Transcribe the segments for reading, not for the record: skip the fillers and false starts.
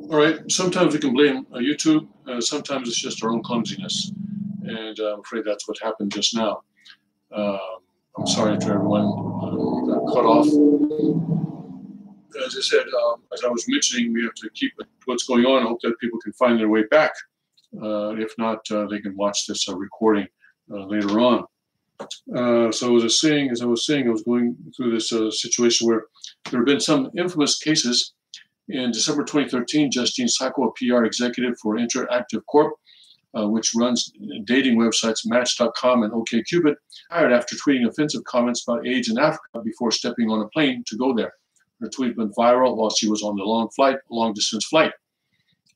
All right, sometimes we can blame YouTube, sometimes it's just our own clumsiness. And I'm afraid that's what happened just now. Um, I'm sorry to everyone who got cut off. As I said, as I was mentioning, we have to keep what's going on. I hope that people can find their way back. If not, they can watch this recording later on. So as I was saying, I was going through this situation where there have been some infamous cases. In December 2013, Justine Sacco, a PR executive for Interactive Corp, which runs dating websites Match.com and OkCupid, hired after tweeting offensive comments about AIDS in Africa before stepping on a plane to go there. Her tweet went viral while she was on the long-distance flight.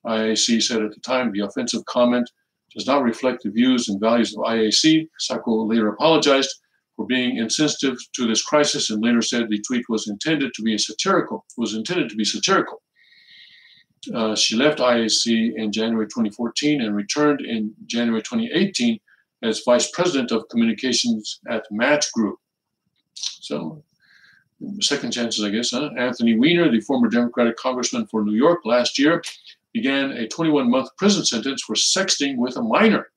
IAC said at the time the offensive comment does not reflect the views and values of IAC. Sacco later apologized for being insensitive to this crisis and later said the tweet was intended to be satirical. She left IAC in January 2014 and returned in January 2018 as vice president of communications at Match Group. So, second chances, I guess. Anthony Weiner, the former Democratic congressman for New York, last year began a 21-month prison sentence for sexting with a minor.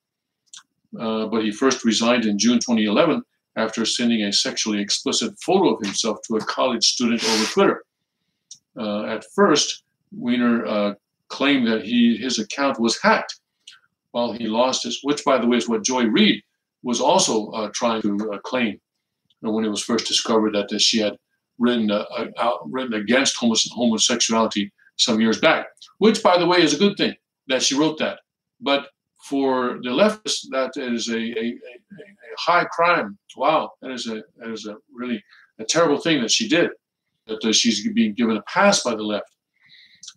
But he first resigned in June 2011 after sending a sexually explicit photo of himself to a college student over Twitter. At first, Weiner claimed that his account was hacked while he lost his, which, by the way, is what Joy Reid was also trying to claim when it was first discovered that she had written against homosexuality some years back, which, by the way, is a good thing that she wrote that. But for the leftists, that is a high crime. Wow, that is a really a terrible thing that she did, that she's being given a pass by the left.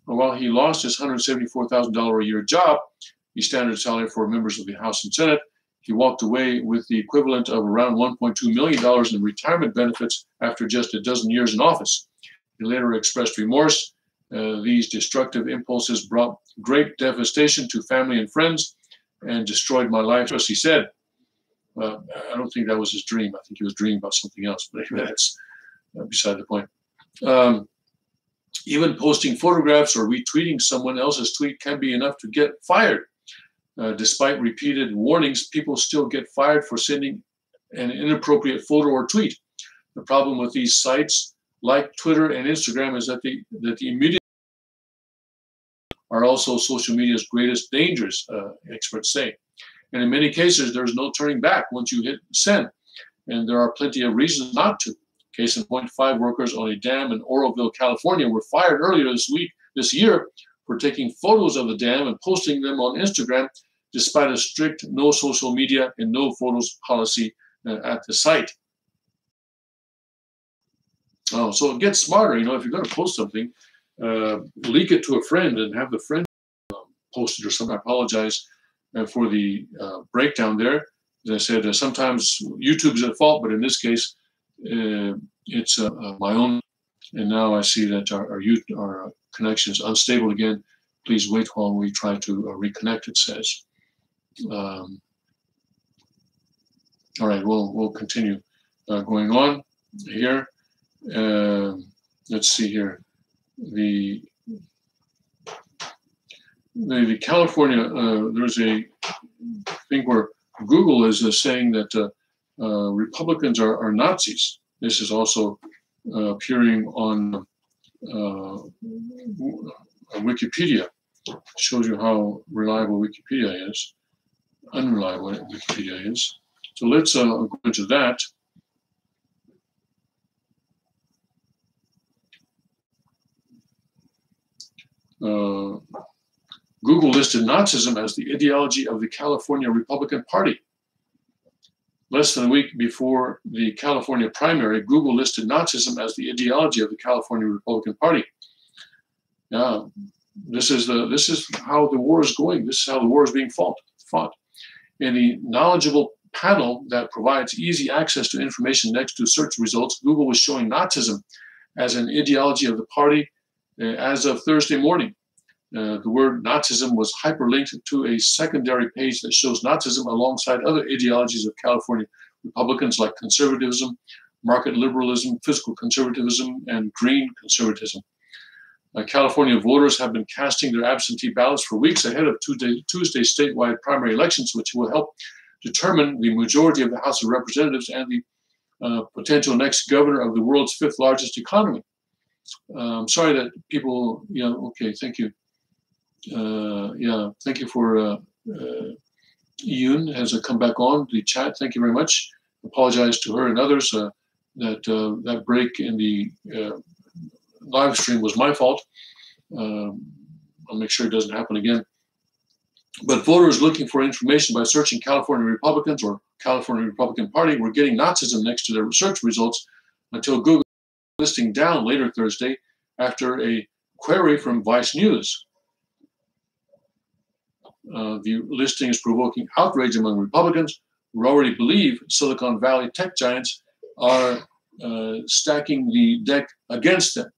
While he lost his $174,000 a year job, the standard salary for members of the House and Senate, he walked away with the equivalent of around $1.2 million in retirement benefits after just a dozen years in office. He later expressed remorse. These destructive impulses brought great devastation to family and friends and destroyed my life, as he said. I don't think that was his dream. I think he was dreaming about something else, but anyway, that's beside the point. Even posting photographs or retweeting someone else's tweet can be enough to get fired. Despite repeated warnings, people still get fired for sending an inappropriate photo or tweet. The problem with these sites, like Twitter and Instagram, is that the immediate are also social media's greatest dangers, experts say. And in many cases, there's no turning back once you hit send. And there are plenty of reasons not to. Case in point, 5 workers on a dam in Oroville, California were fired earlier this year for taking photos of the dam and posting them on Instagram, despite a strict no social media and no photos policy at the site. Oh, so it gets smarter. If you're going to post something, leak it to a friend and have the friend post it or something. I apologize for the breakdown there. As I said, sometimes YouTube's at fault, but in this case, it's my own. And now I see that our connection is unstable again. Please wait while we try to reconnect, it says. All right, we'll continue going on here. Let's see here. The California, there's a thing where Google is saying that Republicans are Nazis. This is also appearing on Wikipedia. Shows you how reliable Wikipedia is, unreliable Wikipedia is. So let's go into that. Google listed Nazism as the ideology of the California Republican Party. Less than a week before the California primary, Google listed Nazism as the ideology of the California Republican Party. Now, this is how the war is going. This is how the war is being fought. In the knowledgeable panel that provides easy access to information next to search results, Google was showing Nazism as an ideology of the party as of Thursday morning. The word Nazism was hyperlinked to a secondary page that shows Nazism alongside other ideologies of California Republicans like conservatism, market liberalism, fiscal conservatism, and green conservatism. California voters have been casting their absentee ballots for weeks ahead of Tuesday statewide primary elections, which will help determine the majority of the House of Representatives and the potential next governor of the world's fifth largest economy. I'm sorry that people, okay, thank you. Thank you for Yoon has come back on the chat. Thank you very much. Apologize to her and others that break in the live stream was my fault. I'll make sure it doesn't happen again. But voters looking for information by searching California Republicans or California Republican Party were getting Nazism next to their search results until Google listing down later Thursday after a query from Vice News. The listing is provoking outrage among Republicans who already believe Silicon Valley tech giants are stacking the deck against them.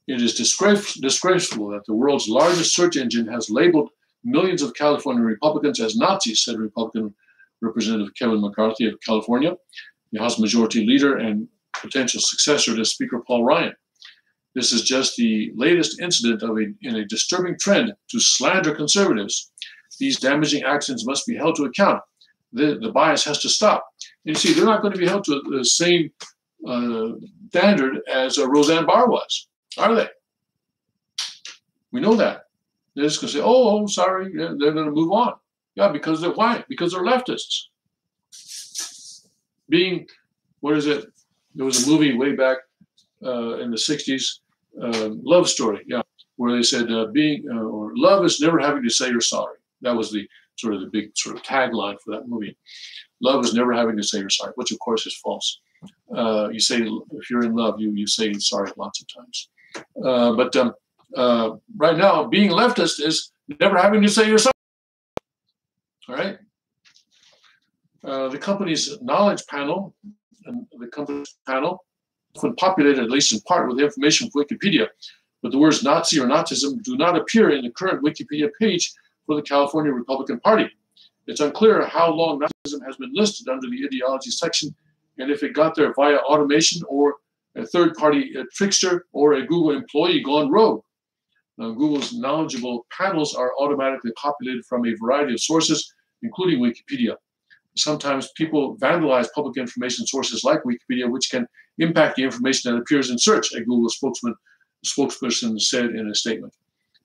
It is disgraceful that the world's largest search engine has labeled millions of California Republicans as Nazis, said Republican Representative Kevin McCarthy of California, the House Majority Leader and potential successor to Speaker Paul Ryan. This is just the latest incident in a disturbing trend to slander conservatives. These damaging actions must be held to account. The bias has to stop. And you see, they're not going to be held to the same standard as Roseanne Barr was, are they? We know that. They're just going to say, oh, sorry, they're going to move on. Yeah, because they're why? Because they're leftists. What is it? There was a movie way back in the 60s, Love Story, yeah, where they said or love is never having to say you're sorry. That was the big tagline for that movie. Love is never having to say you're sorry, which of course is false. You say, if you're in love, you say sorry lots of times. But right now, being leftist is never having to say you're sorry. All right. The company's knowledge panel, often populated, at least in part, with information from Wikipedia, but the words Nazi or Nazism do not appear in the current Wikipedia page for the California Republican Party. It's unclear how long Nazism has been listed under the ideology section, and if it got there via automation or a third-party trickster or a Google employee gone rogue. Google's knowledgeable panels are automatically populated from a variety of sources, including Wikipedia. Sometimes people vandalize public information sources like Wikipedia, which can impact the information that appears in search, a Google spokesperson said in a statement.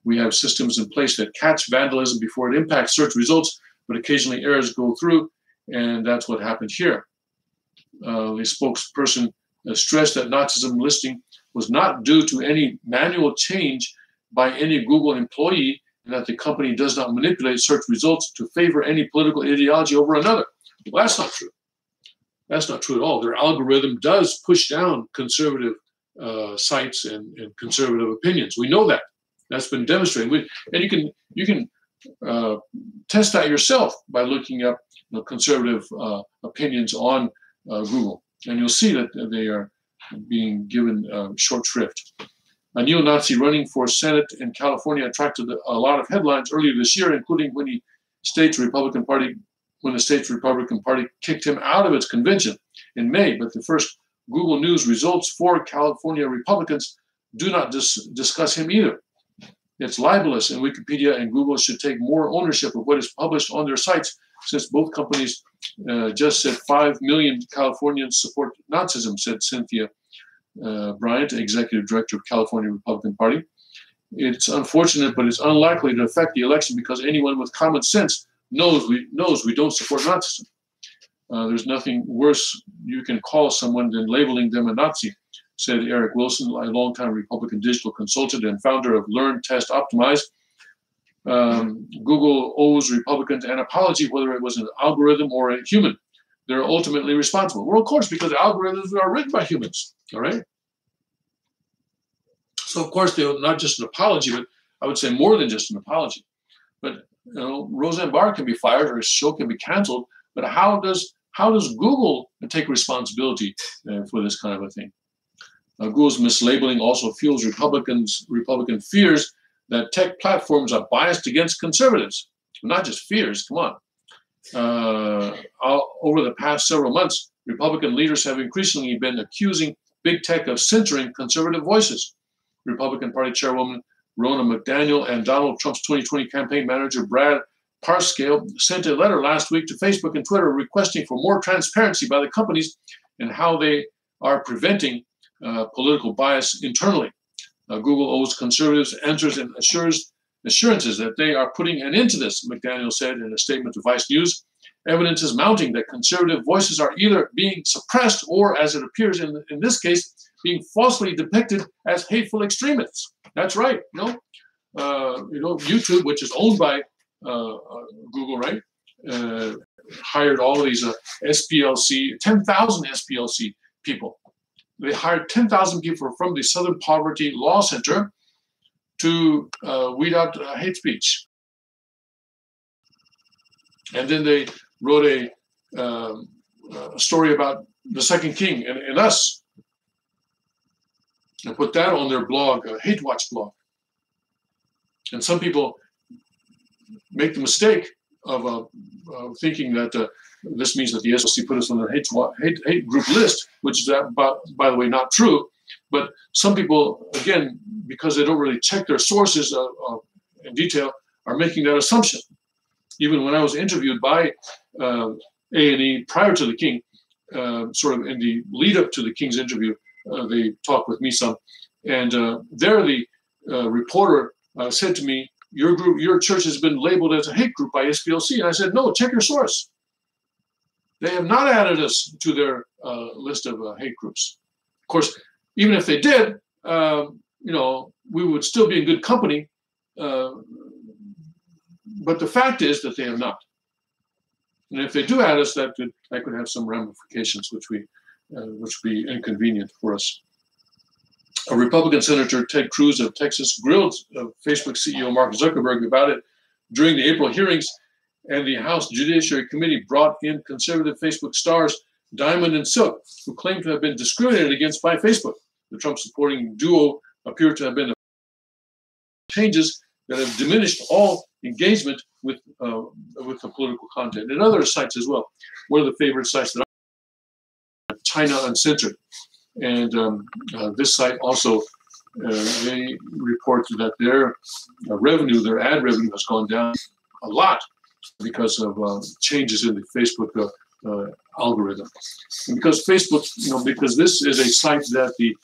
We have systems in place that catch vandalism before it impacts search results, but occasionally errors go through, and that's what happened here. The spokesperson stressed that Nazism listing was not due to any manual change by any Google employee, and that the company does not manipulate search results to favor any political ideology over another. Well, that's not true. That's not true at all. Their algorithm does push down conservative sites and conservative opinions. We know that. That's been demonstrated. And you can test that yourself by looking up conservative opinions on Google, and you'll see that they are being given short shrift. A neo-Nazi running for Senate in California attracted a lot of headlines earlier this year, including when the state's Republican Party kicked him out of its convention in May. But the first Google News results for California Republicans do not discuss him either. It's libelous, and Wikipedia and Google should take more ownership of what is published on their sites, since both companies just said 5 million Californians support Nazism, said Cynthia Bryant, executive director of California Republican Party. It's unfortunate, but it's unlikely to affect the election because anyone with common sense knows we don't support Nazism. There's nothing worse you can call someone than labeling them a Nazi, said Eric Wilson, a longtime Republican digital consultant and founder of Learn, Test, Optimize. Google owes Republicans an apology, whether it was an algorithm or a human. They're ultimately responsible. Well, of course, because the algorithms are written by humans, all right? So, of course, they're not just an apology, but I would say more than just an apology. But, Roseanne Barr can be fired or a show can be canceled, but how does Google take responsibility for this kind of a thing? Google's mislabeling also fuels Republican fears that tech platforms are biased against conservatives. Not just fears, come on. Over the past several months, Republican leaders have increasingly been accusing big tech of censoring conservative voices. Republican Party Chairwoman Ronna McDaniel and Donald Trump's 2020 campaign manager Brad Parscale sent a letter last week to Facebook and Twitter requesting for more transparency by the companies in how they are preventing political bias internally. Google owes conservatives answers and assurances that they are putting an end to this, McDaniel said in a statement to Vice News. Evidence is mounting that conservative voices are either being suppressed or, as it appears in this case, being falsely depicted as hateful extremists. That's right. YouTube, which is owned by Google, right, hired all of these SPLC, 10,000 SPLC people. They hired 10,000 people from the Southern Poverty Law Center to weed out hate speech. And then they wrote a story about the Second King and us, and put that on their blog, Hate Watch blog. And some people make the mistake of thinking that this means that the SLC put us on their hate group list, which is, by the way, not true. But some people, again, because they don't really check their sources in detail, are making that assumption. Even when I was interviewed by A&E prior to the King, sort of in the lead up to the King's interview, they talked with me some, and there the reporter said to me, your church has been labeled as a hate group by SPLC. And I said, no, check your source. They have not added us to their list of hate groups. Of course, even if they did, we would still be in good company. But the fact is that they have not. And if they do add us, that could have some ramifications, which would be inconvenient for us. A Republican Senator Ted Cruz of Texas grilled Facebook CEO Mark Zuckerberg about it during the April hearings, and the House Judiciary Committee brought in conservative Facebook stars Diamond and Silk, who claimed to have been discriminated against by Facebook. The Trump-supporting duo appear to have been changes that have diminished all engagement with the political content and other sites as well. One of the favorite sites that I China Uncensored. And this site also, they report that their revenue, their ad revenue has gone down a lot because of changes in the Facebook algorithm. And because Facebook, because this is a site that the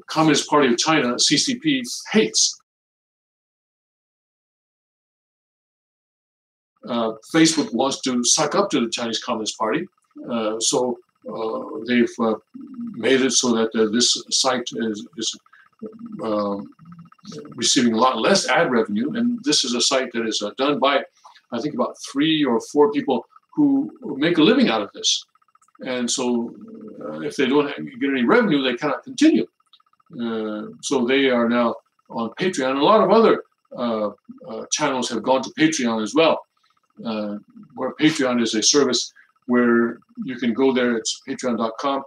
Communist Party of China, CCP, hates. Facebook wants to suck up to the Chinese Communist Party. So they've made it so that this site is receiving a lot less ad revenue, and this is a site that is done by, I think, about 3 or 4 people who make a living out of this. And so if they don't get any revenue, they cannot continue. So they are now on Patreon. And a lot of other channels have gone to Patreon as well, where Patreon is a service where you can go there, it's patreon.com,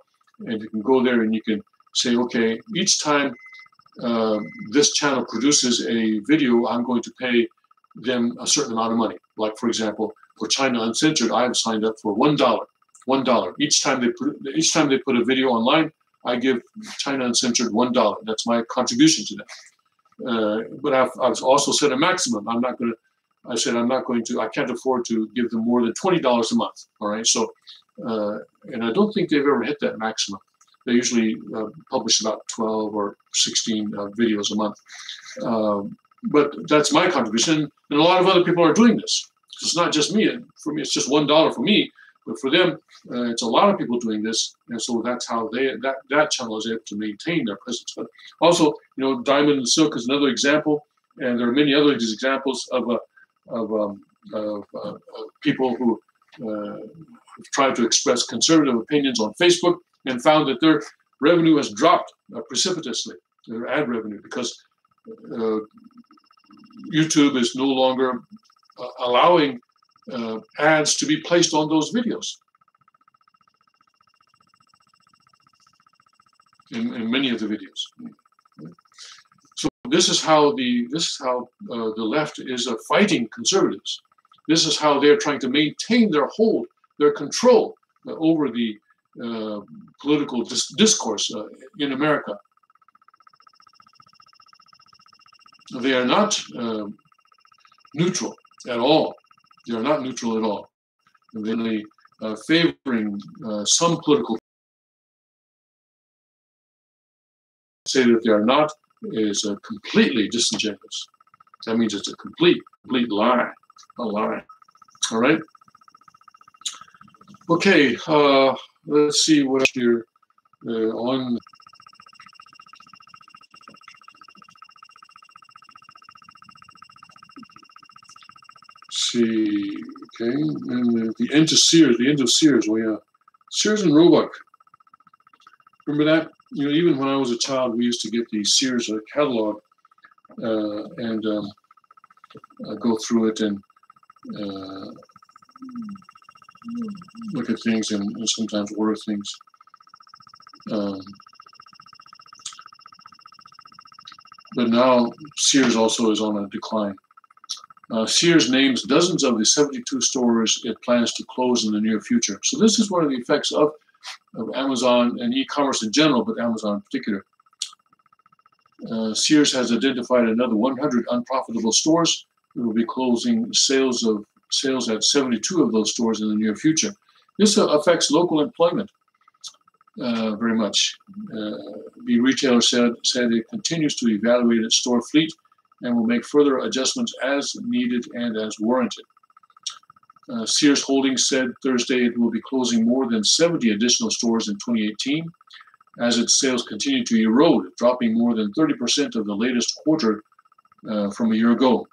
and you can go there and you can say, okay, each time this channel produces a video, I'm going to pay them a certain amount of money. Like, for example, for China Uncensored, I have signed up for $1. Each time they put a video online, I give China Uncensored $1. That's my contribution to them. But I've also set a maximum. I can't afford to give them more than $20 a month. All right. So, and I don't think they've ever hit that maximum. They usually publish about 12 or 16 videos a month. But that's my contribution. And a lot of other people are doing this. So it's not just me. For me, it's just $1 for me. But for them, it's a lot of people doing this. And so that's how that channel is able to maintain their presence. But also, Diamond and Silk is another example. And there are many other examples of people who tried to express conservative opinions on Facebook and found that their revenue has dropped precipitously, their ad revenue, because YouTube is no longer allowing ads to be placed on those videos. In many of the videos. So this is how the left is fighting conservatives. This is how they're trying to maintain their hold, their control over the political discourse in America. They are not neutral at all. They are not neutral at all. They're favoring some political. Say that they are not is completely disingenuous. That means it's a complete lie, a lie. All right. Okay. Let's see what here on. See, okay, and the end of Sears, well, yeah, Sears and Roebuck. Remember that? You know, even when I was a child, we used to get the Sears catalog and go through it and look at things and sometimes order things. But now Sears also is on a decline. Sears names dozens of the 72 stores it plans to close in the near future. So this is one of the effects of Amazon and e-commerce in general, but Amazon in particular. Sears has identified another 100 unprofitable stores. It will be closing sales at 72 of those stores in the near future. This affects local employment very much. The retailer said it continues to evaluate its store fleet and will make further adjustments as needed and as warranted. Sears Holdings said Thursday it will be closing more than 70 additional stores in 2018 as its sales continue to erode, dropping more than 30% of the latest quarter from a year ago.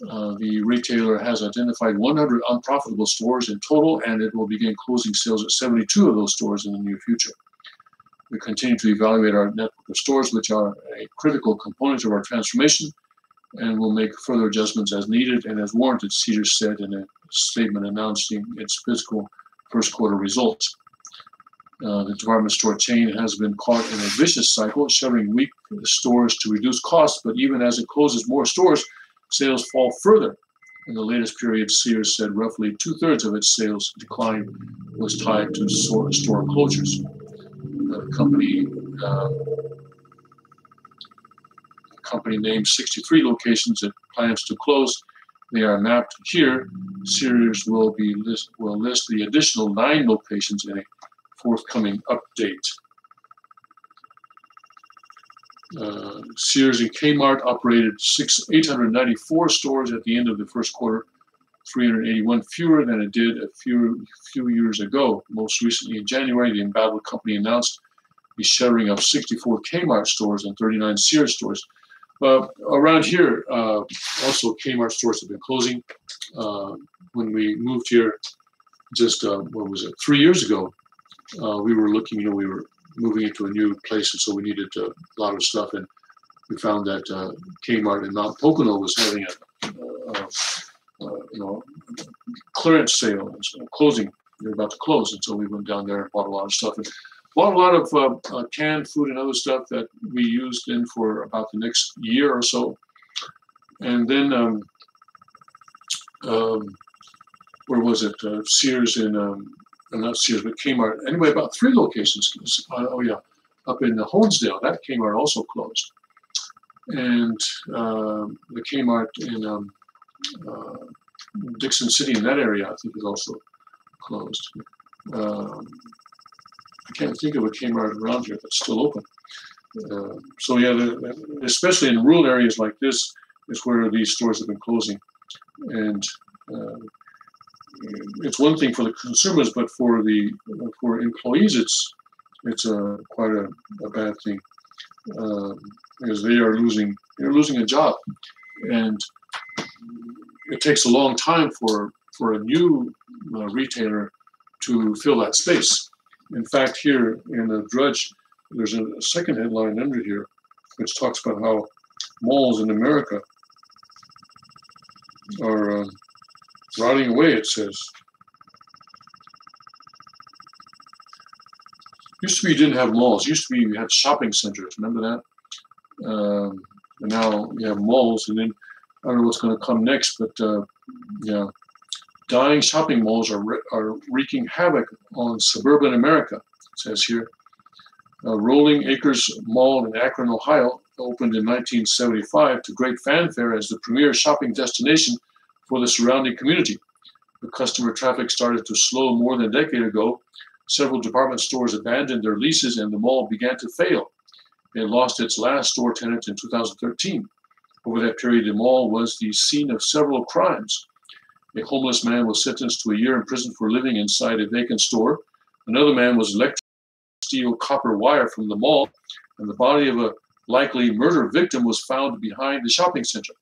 The retailer has identified 100 unprofitable stores in total, and it will begin closing sales at 72 of those stores in the near future. We continue to evaluate our network of stores, which are a critical component of our transformation, and will make further adjustments as needed and as warranted, Sears said in a statement announcing its fiscal first quarter results. The department store chain has been caught in a vicious cycle, shuttering weak stores to reduce costs, but even as it closes more stores, sales fall further. In the latest period, Sears said roughly 2/3 of its sales decline was tied to store closures. The company named 63 locations it plans to close. They are mapped here. Sears will list the additional 9 locations in a forthcoming update. Sears and Kmart operated 894 stores at the end of the first quarter, 381 fewer than it did a few years ago. Most recently in January, the embattled company announced the shuttering of 64 Kmart stores and 39 Sears stores. Around here, also Kmart stores have been closing. When we moved here just, 3 years ago, we were looking, we were moving into a new place, and so we needed a lot of stuff, and we found that Kmart in Mount Pocono was having a clearance sale and so closing. They're about to close, and so we went down there and bought a lot of stuff, and bought a lot of canned food and other stuff that we used in for about the next year or so. And then where was it? Sears in not Sears, but Kmart. Anyway, about 3 locations. Up in Honesdale, that Kmart also closed, and the Kmart in Dixon City in that area, I think, is also closed. I can't think of a Kmart around here that's still open. So yeah, especially in rural areas like this is where these stores have been closing, and it's one thing for the consumers, but for employees, it's quite a bad thing, because they're losing a job, and it takes a long time for a new retailer to fill that space. In fact, here in the Drudge, there's a second headline under here, which talks about how malls in America are rotting away, it says. Used to be you didn't have malls. Used to be you had shopping centers. Remember that? And now you have malls, and then I don't know what's going to come next, but yeah, Dying shopping malls are wreaking havoc on suburban America, it says here. Rolling Acres Mall in Akron, Ohio, opened in 1975 to great fanfare as the premier shopping destination for the surrounding community. The customer traffic started to slow more than a decade ago. Several department stores abandoned their leases and the mall began to fail. It lost its last store tenant in 2013. Over that period, the mall was the scene of several crimes. A homeless man was sentenced to a year in prison for living inside a vacant store. Another man was electrocuted with steel copper wire from the mall, and the body of a likely murder victim was found behind the shopping center.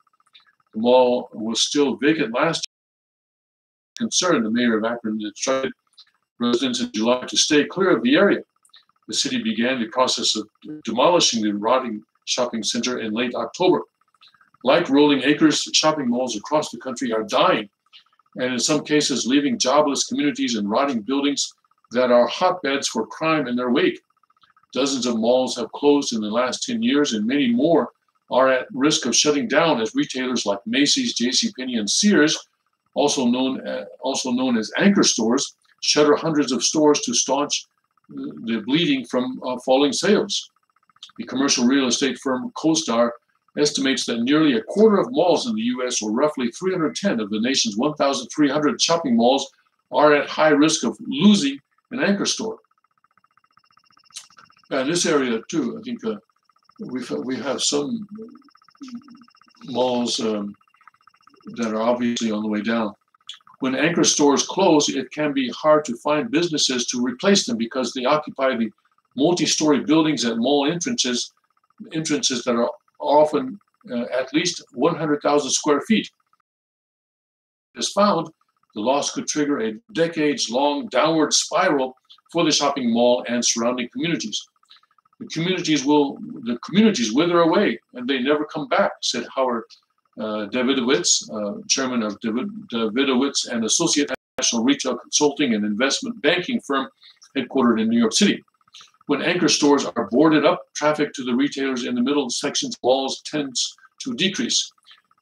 The mall was still vacant last year. Concerned, the mayor of Akron instructed residents in July to stay clear of the area. The city began the process of demolishing the rotting shopping center in late October. Like Rolling Acres, shopping malls across the country are dying, and in some cases leaving jobless communities and rotting buildings that are hotbeds for crime in their wake. Dozens of malls have closed in the last 10 years, and many more are at risk of shutting down as retailers like Macy's, JCPenney, and Sears, also known as anchor stores, shutter hundreds of stores to staunch the bleeding from falling sales. The commercial real estate firm Cont'd estimates that nearly a quarter of malls in the U.S., or roughly 310 of the nation's 1,300 shopping malls, are at high risk of losing an anchor store. And this area too, I think we have some malls that are obviously on the way down. When anchor stores close, it can be hard to find businesses to replace them because they occupy the multi-story buildings at mall entrances that are often at least 100,000 square feet. As found, the loss could trigger a decades-long downward spiral for the shopping mall and surrounding communities. The communities wither away and they never come back, said Howard Davidowitz, chairman of Davidowitz and Associate National Retail Consulting and Investment Banking firm headquartered in New York City. When anchor stores are boarded up, traffic to the retailers in the middle sections of malls tends to decrease.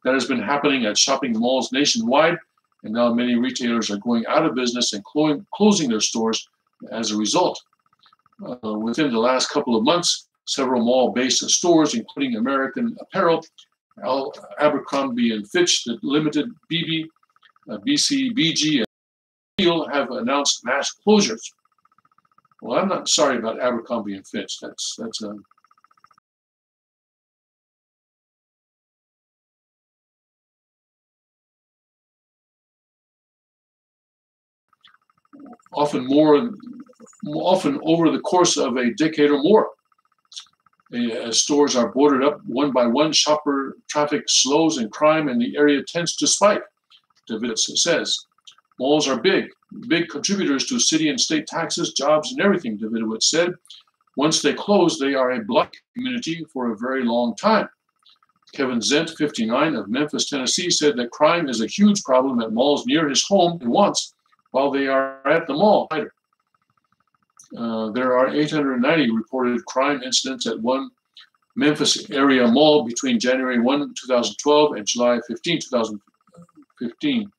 That has been happening at shopping malls nationwide, and now many retailers are going out of business and closing their stores as a result. Within the last couple of months, several mall-based stores, including American Apparel, Abercrombie and Fitch, the Limited, BB, BC, BG, and Neal have announced mass closures. Well, I'm not sorry about Abercrombie and Fitch. That's often over the course of a decade or more. As stores are boarded up one by one, shopper traffic slows and crime in the area tends to spike, Davidowitz says. Malls are big contributors to city and state taxes, jobs, and everything, Davidowitz said. Once they close, they are a blight community for a very long time. Kevin Zent, 59, of Memphis, Tennessee, said that crime is a huge problem at malls near his home and wants while they are at the mall. There are 890 reported crime incidents at one Memphis area mall between January 1, 2012 and July 15, 2015,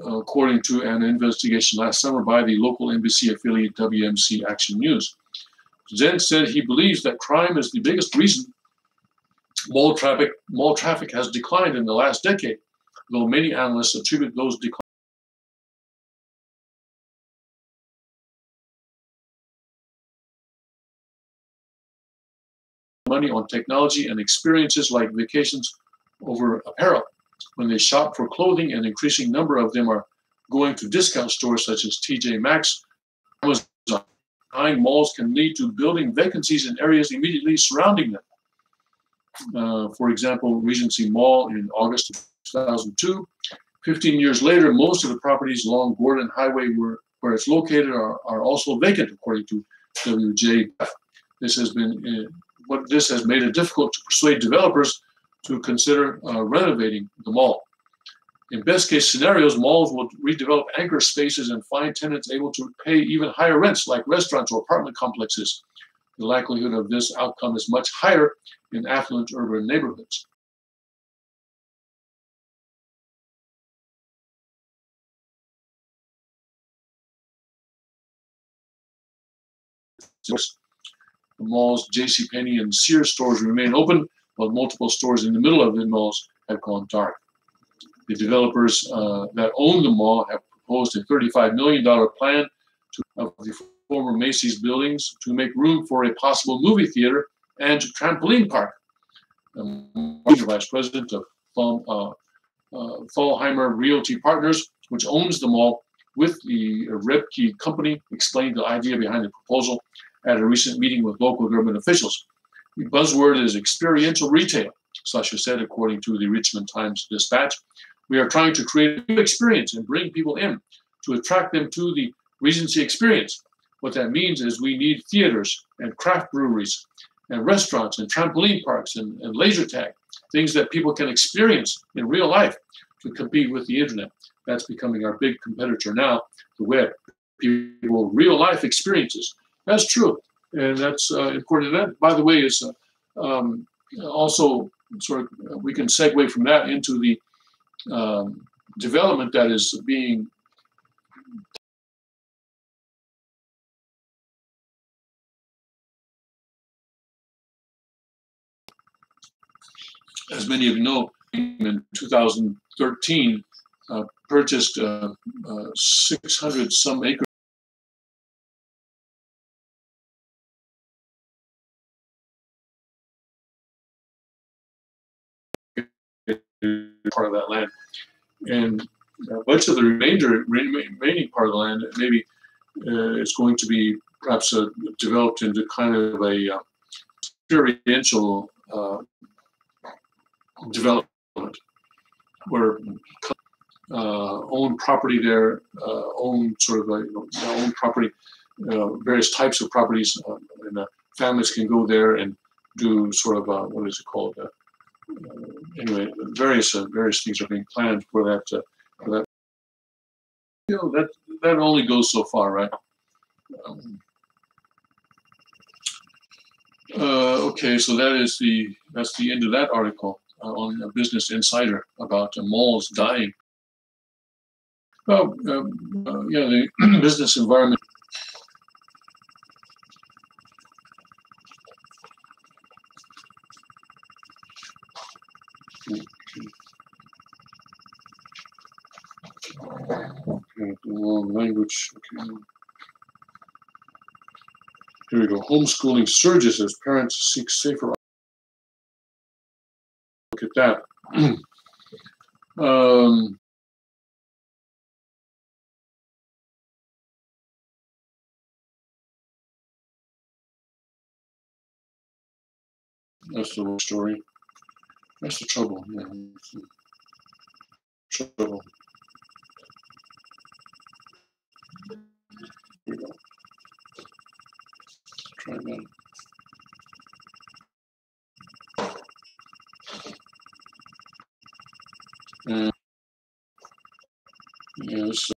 according to an investigation last summer by the local NBC affiliate WMC Action News. Zen said he believes that crime is the biggest reason mall traffic has declined in the last decade, though many analysts attribute those declines money on technology and experiences like vacations over apparel. When they shop for clothing, an increasing number of them are going to discount stores such as TJ Maxx, Amazon. Buying malls can lead to building vacancies in areas immediately surrounding them. For example, Regency Mall in August 2002. 15 years later, most of the properties along Gordon Highway where it's located are also vacant, according to WJF. This has made it difficult to persuade developers to consider renovating the mall. In best case scenarios, malls will redevelop anchor spaces and find tenants able to pay even higher rents like restaurants or apartment complexes. The likelihood of this outcome is much higher in affluent urban neighborhoods. The mall's JCPenney and Sears stores remain open, while multiple stores in the middle of the malls have gone dark. The developers that own the mall have proposed a $35 million plan of the former Macy's buildings to make room for a possible movie theater and trampoline park. The vice president of Thalheimer Realty Partners, which owns the mall with the Rebke Company, explained the idea behind the proposal at a recent meeting with local government officials. The buzzword is experiential retail, Sasha said, according to the Richmond Times-Dispatch. We are trying to create a new experience and bring people in to attract them to the Regency experience. What that means is we need theaters and craft breweries and restaurants and trampoline parks and laser tag, things that people can experience in real life to compete with the internet. That's becoming our big competitor now, the web. People, real life experiences. That's true, and that's important. That, by the way, is also sort of, we can segue from that into the development that is being as many of you know, in 2013, purchased 600 some acres part of that land, and much of the remaining part of the land maybe is going to be perhaps developed into kind of a experiential development where own property there, own sort of own property, various types of properties, and families can go there and do sort of what is it called? Anyway, various things are being planned for that. You know, that only goes so far, right? Okay, so that's the end of that article on Business Insider about malls dying. Well, yeah, the business environment. Okay, language. Okay. Here we go. Homeschooling surges as parents seek safer. Look at that. That's the story. That's the trouble. Yeah. Trouble. Here we go. Try that. And yes.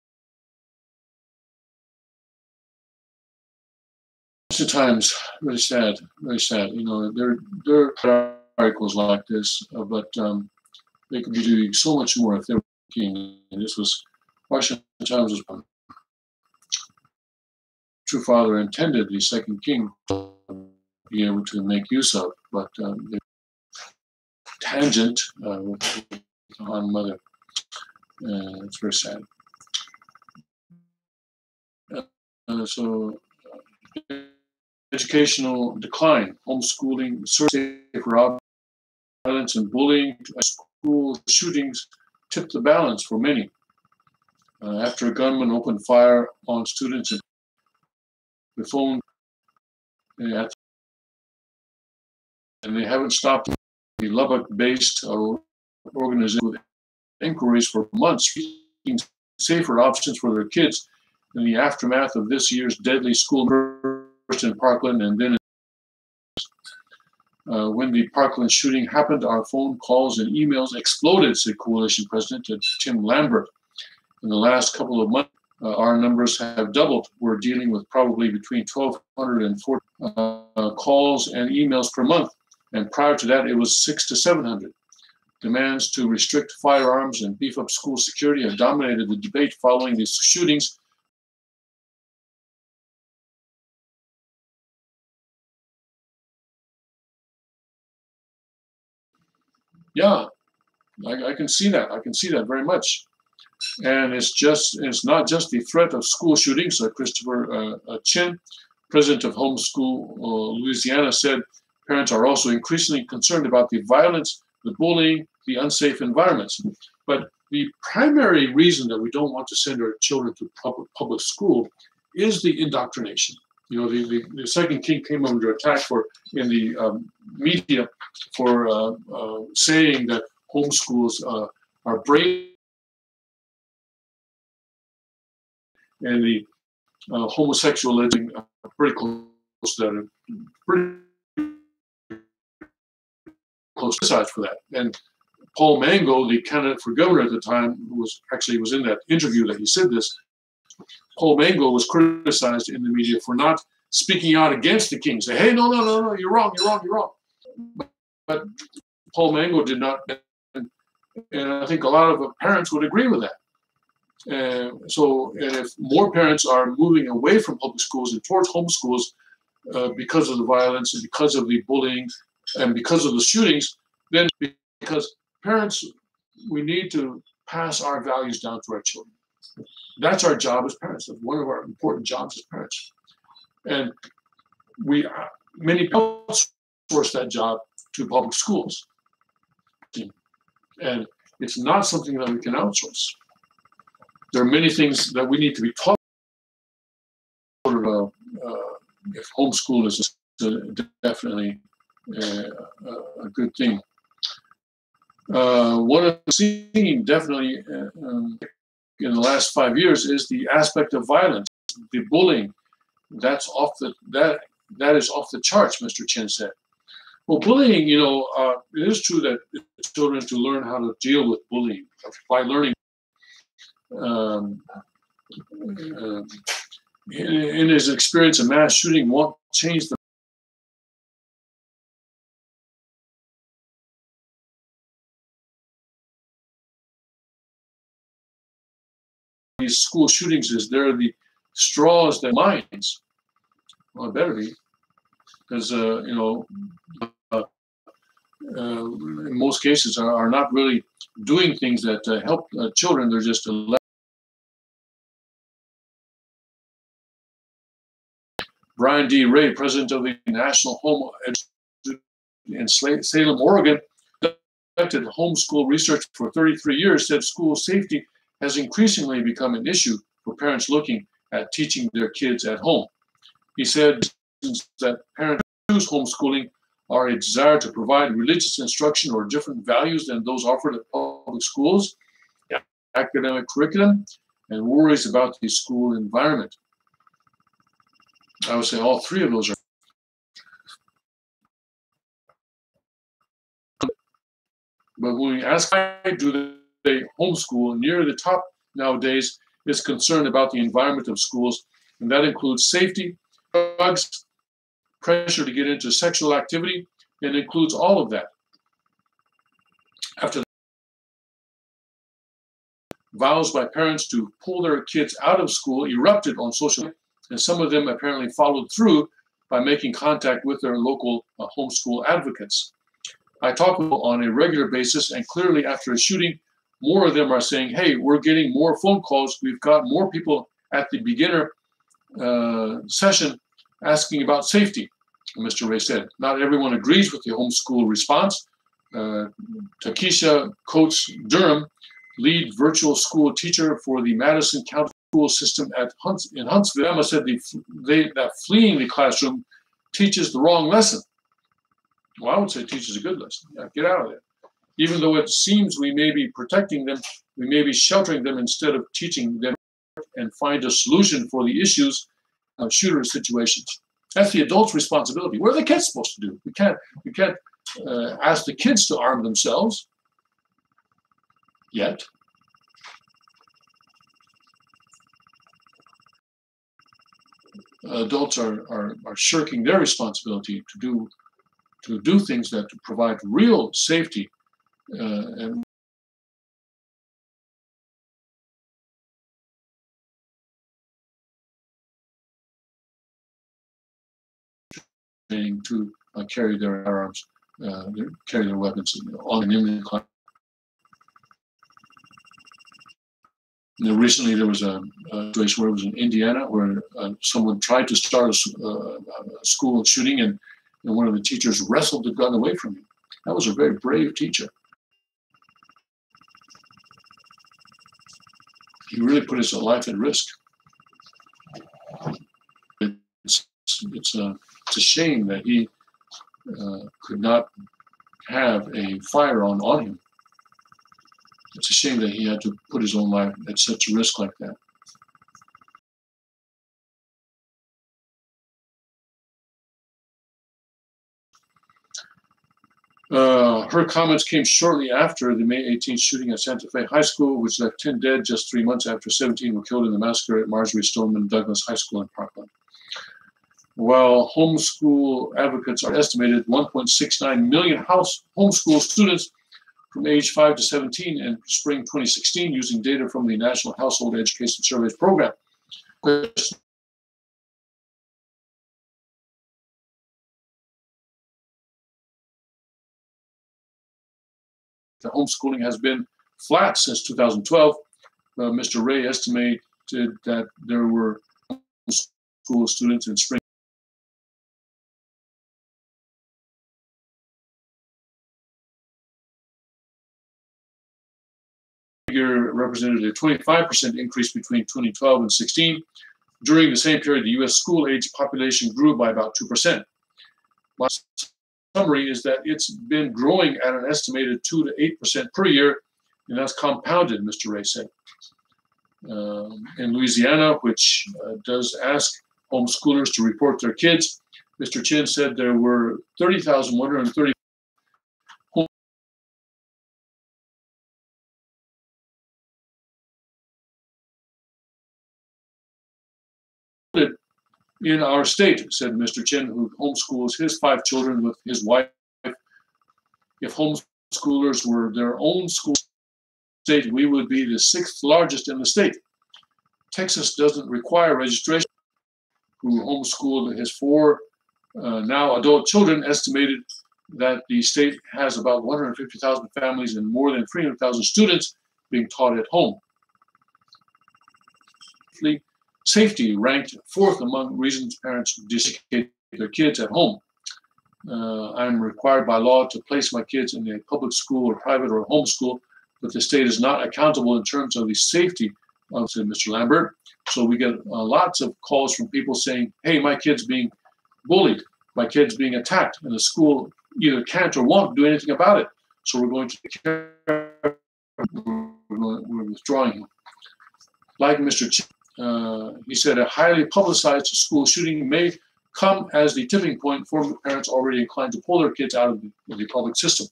Sometimes really sad, very sad. You know, there are articles like this, but they could be doing so much more if they were king. And this was Washington Times was true father intended the second king to be able to make use of, but the tangent with on mother. It's very sad. So. Educational decline, homeschooling, safer violence and bullying, school shootings tipped the balance for many. After a gunman opened fire on students, the phone, and they haven't stopped. The Lubbock-based organization with inquiries for months, seeking safer options for their kids in the aftermath of this year's deadly school first in Parkland and then when the Parkland shooting happened, our phone calls and emails exploded, said Coalition President Tim Lambert. In the last couple of months, our numbers have doubled. We're dealing with probably between 1,200 and 400 calls and emails per month. And prior to that, it was 600 to 700. Demands to restrict firearms and beef up school security have dominated the debate following these shootings. Yeah, I can see that. I can see that very much. And it's not just the threat of school shootings. Christopher Chin, president of Homeschool Louisiana, said parents are also increasingly concerned about the violence, the bullying, the unsafe environments. But the primary reason that we don't want to send our children to public school is the indoctrination. You know, the Second King came under attack in the media for saying that homeschools are brain, and the homosexual living pretty close to that, pretty close to for that. And Paul Mango, the candidate for governor at the time, who was in that interview that he said this. Paul Mango was criticized in the media for not speaking out against the king. Say, hey, no, you're wrong. But Paul Mango did not, and I think a lot of parents would agree with that. And if more parents are moving away from public schools and towards homeschools because of the violence and because of the bullying and because of the shootings, then because parents, we need to pass our values down to our children. That's our job as parents. That's one of our important jobs as parents. And many people outsource that job to public schools. And it's not something that we can outsource. There are many things that we need to be taught. If homeschool is definitely a good thing. One of the things definitely in the last 5 years is the aspect of violence, the bullying. That is off the charts, Mr. Chen said. Well, bullying, it is true that children to learn how to deal with bullying by learning. In his experience, a mass shooting won't change these school shootings. They're the straws that minds. Well, it better be, because in most cases are not really doing things that help children. They're just Brian D. Ray, president of the National Home Education in Salem, Oregon, conducted homeschool research for 33 years, said school safety has increasingly become an issue for parents looking at teaching their kids at home. He said that parents who choose homeschooling are a desire to provide religious instruction or different values than those offered at public schools, academic curriculum, and worries about the school environment. I would say all three of those are. But when we ask why do they homeschool, near the top nowadays is concern about the environment of schools, and that includes safety, drugs, pressure to get into sexual activity, and includes all of that. After that, vows by parents to pull their kids out of school erupted on social media, and some of them apparently followed through by making contact with their local homeschool advocates. I talk with them on a regular basis, and clearly after a shooting, more of them are saying, hey, we're getting more phone calls. We've got more people at the beginner session asking about safety, Mr. Ray said. Not everyone agrees with the homeschool response. Takesha Coates Durham, lead virtual school teacher for the Madison County School System in Huntsville, said that fleeing the classroom teaches the wrong lesson. Well, I would say teaches a good lesson. Yeah, get out of there. Even though it seems we may be protecting them, we may be sheltering them instead of teaching them and find a solution for the issues of shooter situations. That's the adult's responsibility. What are the kids supposed to do? We can't ask the kids to arm themselves yet. Adults are shirking their responsibility to do things that provide real safety and to carry their firearms. carry their weapons on an imminent climb. Recently, there was a situation where it was in Indiana where someone tried to start a school shooting, and one of the teachers wrestled the gun away from him. That was a very brave teacher. He really put his life at risk. It's a shame that he could not have a firearm on him. It's a shame that he had to put his own life at such a risk like that. Her comments came shortly after the May 18th shooting at Santa Fe High School, which left 10 dead just 3 months after 17 were killed in the massacre at Marjorie Stoneman Douglas High School in Parkland. While homeschool advocates are estimated 1.69 million homeschool students from age 5 to 17 in spring 2016 using data from the National Household Education Surveys program. The homeschooling has been flat since 2012. Mr. Ray estimated that there were homeschool students in spring represented a 25% increase between 2012 and 16. During the same period, the U.S. school-age population grew by about 2%. My summary is that it's been growing at an estimated 2 to 8% per year, and that's compounded, Mr. Ray said. In Louisiana, which does ask homeschoolers to report their kids, Mr. Chin said there were 30,130 in our state, said Mr. Chin, who homeschools his 5 children with his wife. If homeschoolers were their own school state, we would be the 6th largest in the state. Texas doesn't require registration. Who homeschooled his 4 now adult children, estimated that the state has about 150,000 families and more than 300,000 students being taught at home. Safety ranked 4th among reasons parents educate their kids at home. I'm required by law to place my kids in a public school or private or homeschool, but the state is not accountable in terms of the safety of, said Mr. Lambert. So we get lots of calls from people saying, hey, my kid's being bullied, my kid's being attacked, and the school either can't or won't do anything about it. So we're going to we're withdrawing him. Like Mr. Ch he said a highly publicized school shooting may come as the tipping point for parents already inclined to pull their kids out of the public system.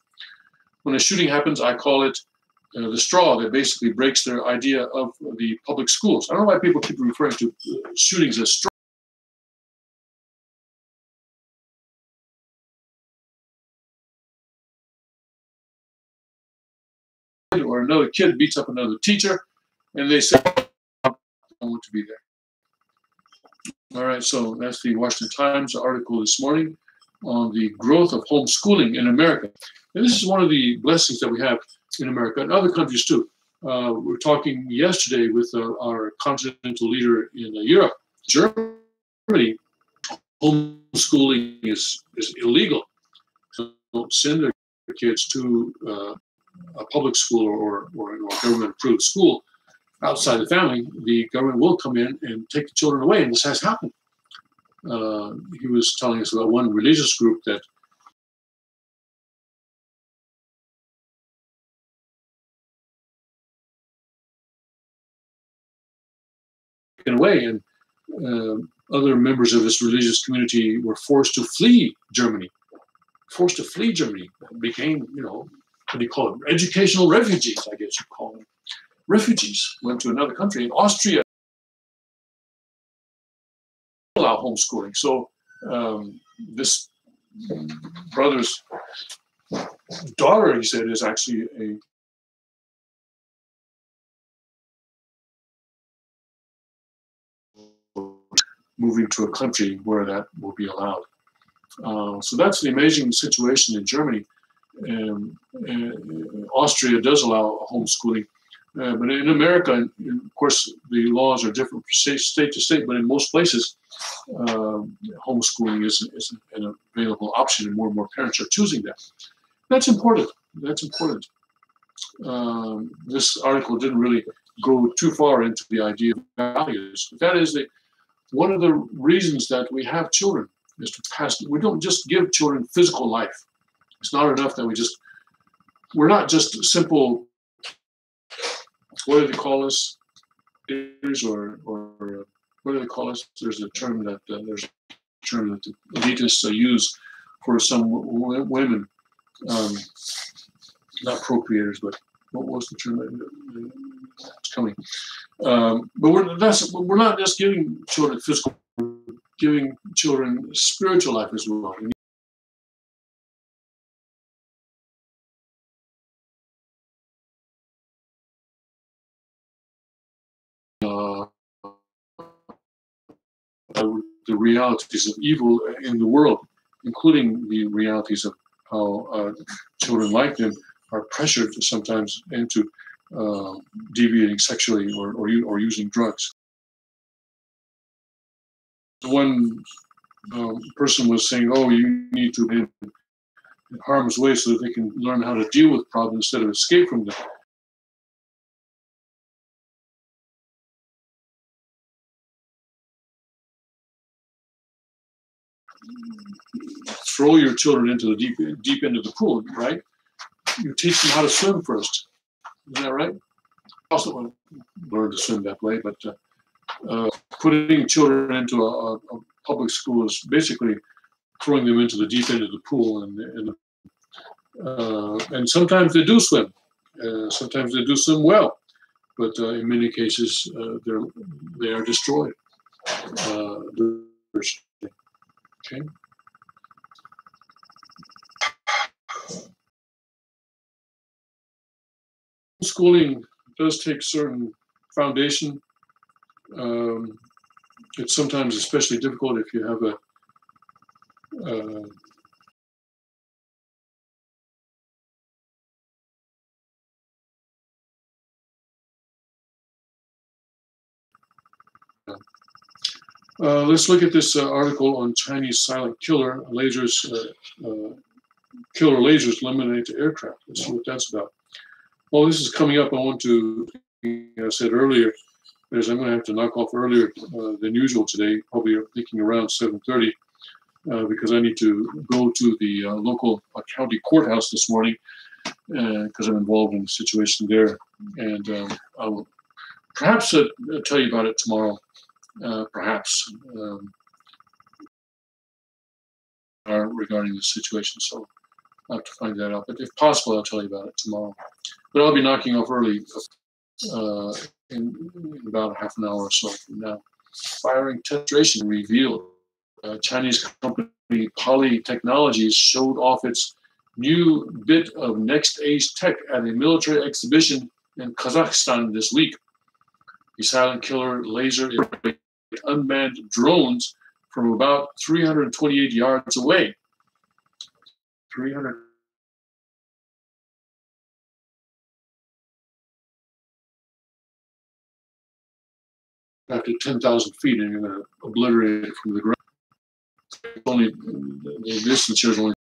When a shooting happens, I call it the straw that basically breaks their idea of the public schools. I don't know why people keep referring to shootings as straw. Or another kid beats up another teacher, and they say, I want to be there. All right, so that's the Washington Times article this morning on the growth of homeschooling in America. And this is one of the blessings that we have in America and other countries too. We were talking yesterday with our continental leader in Europe, Germany. Homeschooling is illegal. So don't send their kids to a public school or government-approved school outside the family. The government will come in and take the children away, and this has happened. He was telling us about one religious group that taken away, and other members of this religious community were forced to flee Germany. Became, what do you call it? Educational refugees, I guess you call them. Refugees went to another country. In Austria, allow homeschooling. So this brother's daughter, he said, is actually moving to a country where that will be allowed. So that's the amazing situation in Germany. Austria does allow homeschooling, but in America, of course, the laws are different from state to state. But in most places, homeschooling is an available option, and more parents are choosing that. That's important. That's important. This article didn't really go too far into the idea of values. But that is one of the reasons that we have children is to pass. We don't just give children physical life. It's not enough that we're not just simple, what do they call us? Or what do they call us? There's a term that the elitists use for some women, not procreators, but what was the term? It's coming. But we're not just giving children physical, we're giving children spiritual life as well. The realities of evil in the world, including the realities of how children like them are pressured sometimes into deviating sexually or using drugs. One person was saying, "Oh, you need to be in harm's way so that they can learn how to deal with problems instead of escape from them." Throw your children into the deep end of the pool, right? You teach them how to swim first. Isn't that right? Also want to learn to swim that way, but putting children into a public school is basically throwing them into the deep end of the pool, and sometimes they do swim. Sometimes they do swim well, but in many cases they are destroyed. Okay. Schooling does take certain foundation. It's sometimes especially difficult if you have let's look at this article on Chinese silent killer lasers. Killer lasers eliminate the aircraft. Let's see what that's about. Well, this is coming up. I want to, I said earlier, I'm going to have to knock off earlier than usual today, probably thinking around 7:30, because I need to go to the local county courthouse this morning because I'm involved in a situation there. And I will perhaps tell you about it tomorrow, perhaps, regarding the situation. So I'll have to find that out. But if possible, I'll tell you about it tomorrow. But I'll be knocking off early in about half an hour or so from now. Firing demonstration revealed. Chinese company Poly Technologies showed off its new bit of next-age tech at a military exhibition in Kazakhstan this week. The silent killer laser unmanned drones from about 328 yards away. 300. After 10,000 feet, and you're going to obliterate it from the ground. Only the distance here is only.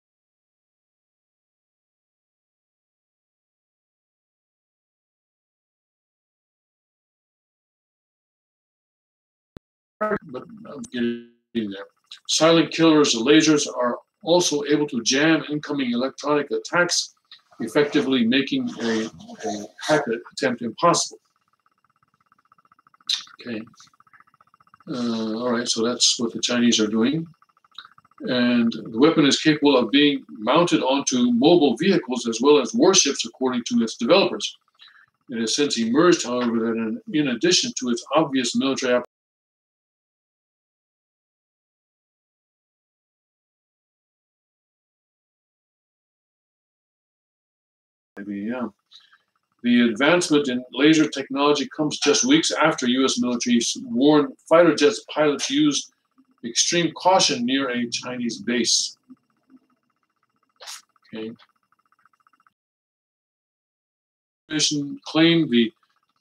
But I'm getting there. Silent killers, lasers are also able to jam incoming electronic attacks, effectively making a hack attempt impossible. Okay. All right, so that's what the Chinese are doing. And the weapon is capable of being mounted onto mobile vehicles as well as warships, according to its developers. It has since emerged, however, that in addition to its obvious military application, the advancement in laser technology comes just weeks after U.S. military warned fighter jets pilots used extreme caution near a Chinese base. Okay. Claimed the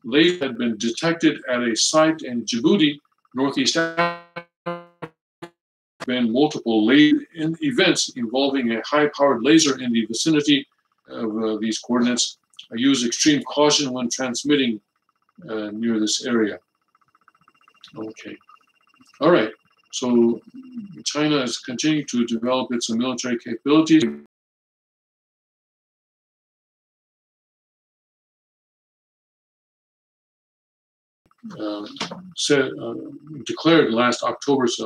laser had been detected at a site in Djibouti, Northeast Africa. Been multiple laser events involving a high-powered laser in the vicinity of these coordinates. I use extreme caution when transmitting near this area. Okay. All right. So China is continuing to develop its military capabilities. Declared last October's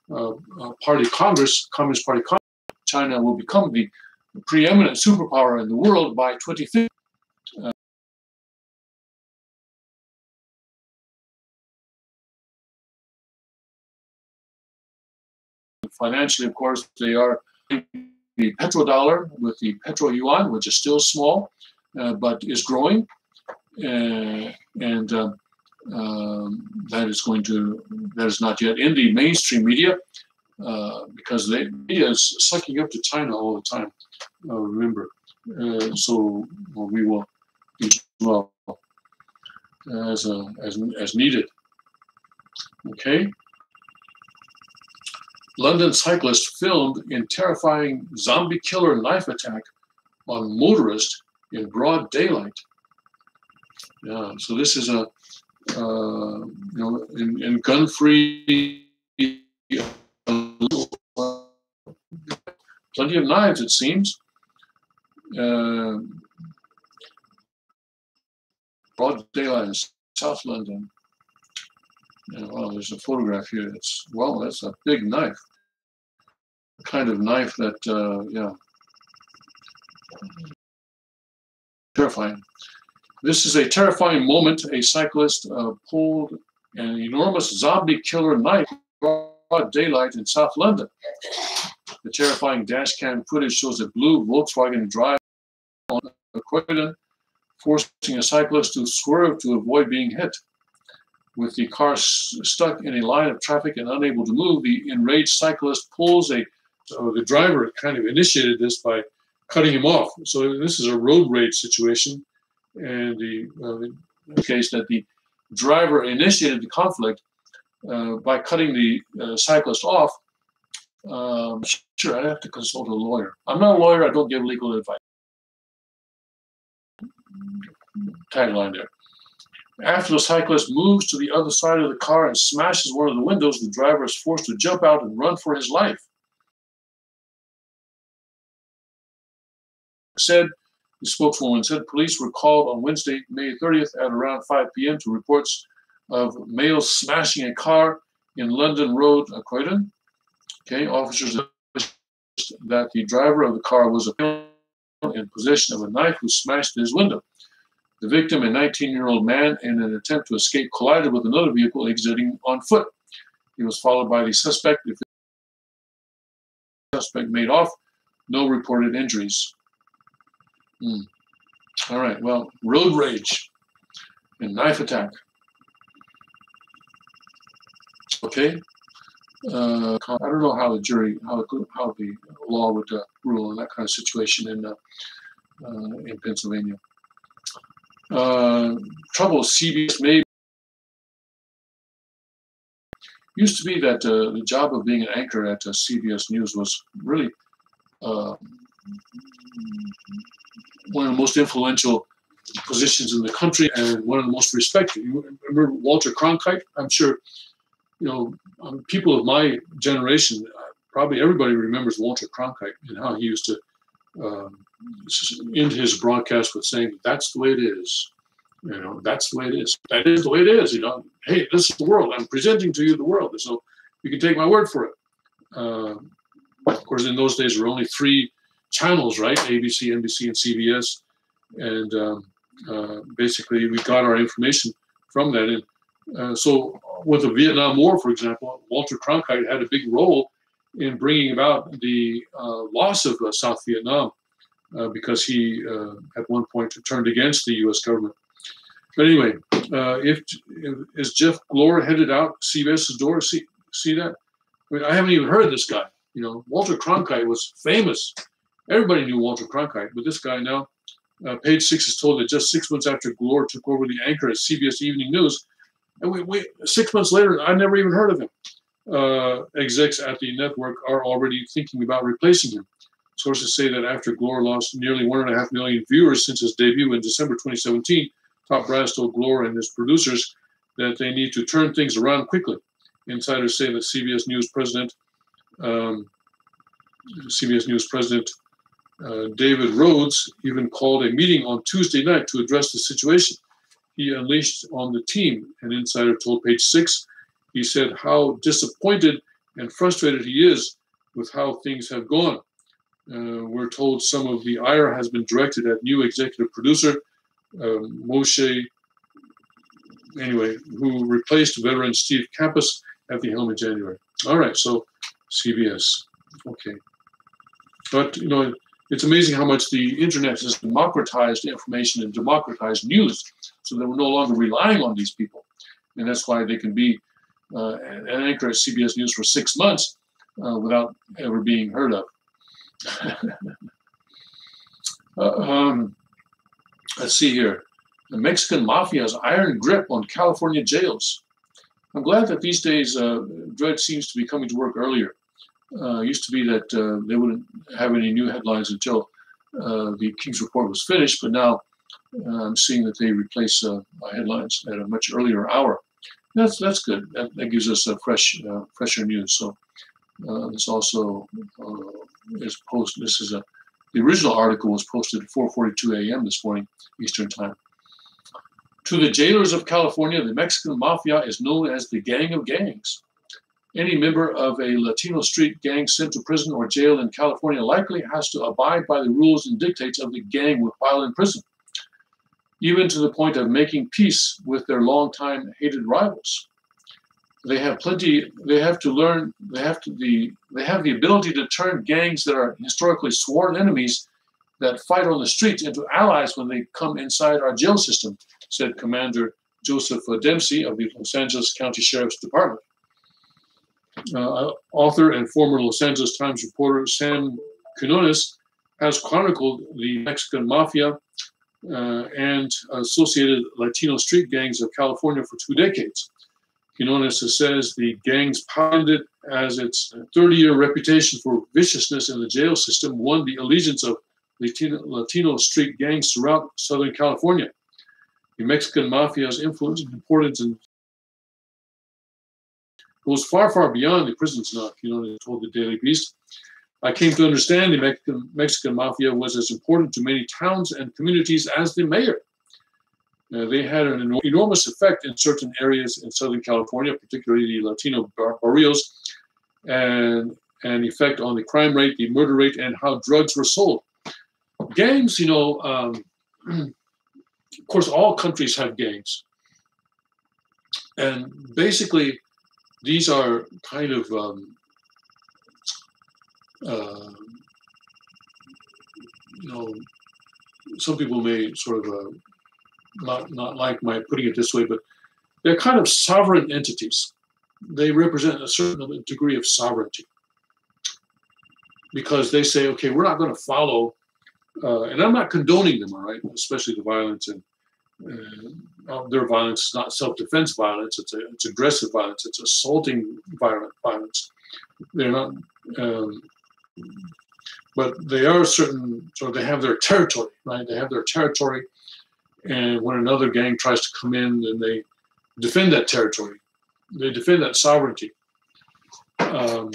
Party Congress, Communist Party Congress, China will become the preeminent superpower in the world by 2050. Financially, of course, they are the petrodollar with the petro yuan, which is still small, but is growing, and that is not yet in the mainstream media because the media is sucking up to China all the time. Remember, so we will do well as needed. Okay. London cyclist filmed in terrifying zombie killer knife attack on motorist in broad daylight. Yeah, so this is a in gun-free, plenty of knives, it seems. Broad daylight in South London. And, well, there's a photograph here. That's a big knife. The kind of knife that, terrifying. This is a terrifying moment. A cyclist pulled an enormous zombie killer knife in broad daylight in South London. The terrifying dash cam footage shows a blue Volkswagen drive on Cont'd, forcing a cyclist to swerve to avoid being hit. With the car stuck in a line of traffic and unable to move, the enraged cyclist pulls so the driver kind of initiated this by cutting him off. So this is a road rage situation, and in the case that the driver initiated the conflict by cutting the cyclist off. Sure, I have to consult a lawyer. I'm not a lawyer. I don't give legal advice. Tagline there. After the cyclist moves to the other side of the car and smashes one of the windows, the driver is forced to jump out and run for his life. The spokeswoman said police were called on Wednesday, May 30th at around 5 p.m. to reports of males smashing a car in London Road, Cont'd. Okay, officers that the driver of the car was in possession of a knife who smashed his window. The victim, a 19-year-old man, in an attempt to escape, collided with another vehicle exiting on foot. He was followed by the suspect. The suspect made off. No reported injuries. All right, well, road rage and knife attack. Okay. I don't know how the law would rule in that kind of situation in Pennsylvania. Trouble CBS made used to be that the job of being an anchor at CBS News was really one of the most influential positions in the country and one of the most respected. You remember Walter Cronkite? I'm sure people of my generation, probably everybody remembers Walter Cronkite and how he used to end his broadcast with saying, "That's the way it is. That's the way it is. That is the way it is. Hey, this is the world. I'm presenting to you the world. So you can take my word for it." Of course, in those days, there were only 3 channels, right? ABC, NBC, and CBS. And basically, we got our information from that. And so with the Vietnam War, for example, Walter Cronkite had a big role in bringing about the loss of South Vietnam because he, at one point, turned against the U.S. government. But anyway, is Jeff Glor headed out CBS's door? See that? I mean, I haven't even heard of this guy. Walter Cronkite was famous Everybody knew Walter Cronkite, but this guy now, page 6 is told that just 6 months after Glore took over the anchor at CBS Evening News, and 6 months later, I never even heard of him. Execs at the network are already thinking about replacing him. Sources say that after Glore lost nearly 1.5 million viewers since his debut in December 2017, top brass told Glore and his producers that they need to turn things around quickly. Insiders say that CBS News President David Rhodes even called a meeting on Tuesday night to address the situation he unleashed on the team. An insider told page 6, he said how disappointed and frustrated he is with how things have gone. We're told some of the ire has been directed at new executive producer Moshe, who replaced veteran Steve Kappas at the helm in January. All right, so CBS, okay. But, it's amazing how much the internet has democratized information and democratized news, so that we're no longer relying on these people. And that's why they can be an anchor at CBS News for 6 months without ever being heard of. Let's see here. The Mexican mafia's iron grip on California jails. I'm glad that these days Dredd seems to be coming to work earlier. It used to be that they wouldn't have any new headlines until the King's Report was finished, but now I'm seeing that they replace headlines at a much earlier hour. That's good. That gives us a fresher news. So this also is posted. The original article was posted at 4:42 a.m. this morning, Eastern Time. To the jailers of California, the Mexican mafia is known as the Gang of Gangs. Any member of a Latino street gang sent to prison or jail in California likely has to abide by the rules and dictates of the gang while in prison, even to the point of making peace with their longtime hated rivals. They have the ability to turn gangs that are historically sworn enemies that fight on the streets into allies when they come inside our jail system, said Commander Joseph Dempsey of the Los Angeles County Sheriff's Department. Author and former Los Angeles Times reporter Sam Quinones has chronicled the Mexican mafia and associated Latino street gangs of California for 2 decades. Quinones says the gangs pounded as its 30-year reputation for viciousness in the jail system won the allegiance of Latino street gangs throughout Southern California. The Mexican mafia's influence and importance goes far, far beyond the prisons now, Quinones told the Daily Beast. I came to understand the Mexican mafia was as important to many towns and communities as the mayor. They had an enormous effect in certain areas in Southern California, particularly the Latino barrios, and an effect on the crime rate, the murder rate, and how drugs were sold. Gangs, of course, all countries have gangs. And basically, these are kind of some people may sort of not like my putting it this way, but they're kind of sovereign entities. They represent a certain degree of sovereignty because they say, okay, we're not going to follow, and I'm not condoning them, all right, especially the violence and their violence is not self-defense violence. It's aggressive violence. It's assaulting violence. They're not, but they are certain. So they have their territory, right? They have their territory, and when another gang tries to come in, then they defend that territory. They defend that sovereignty, and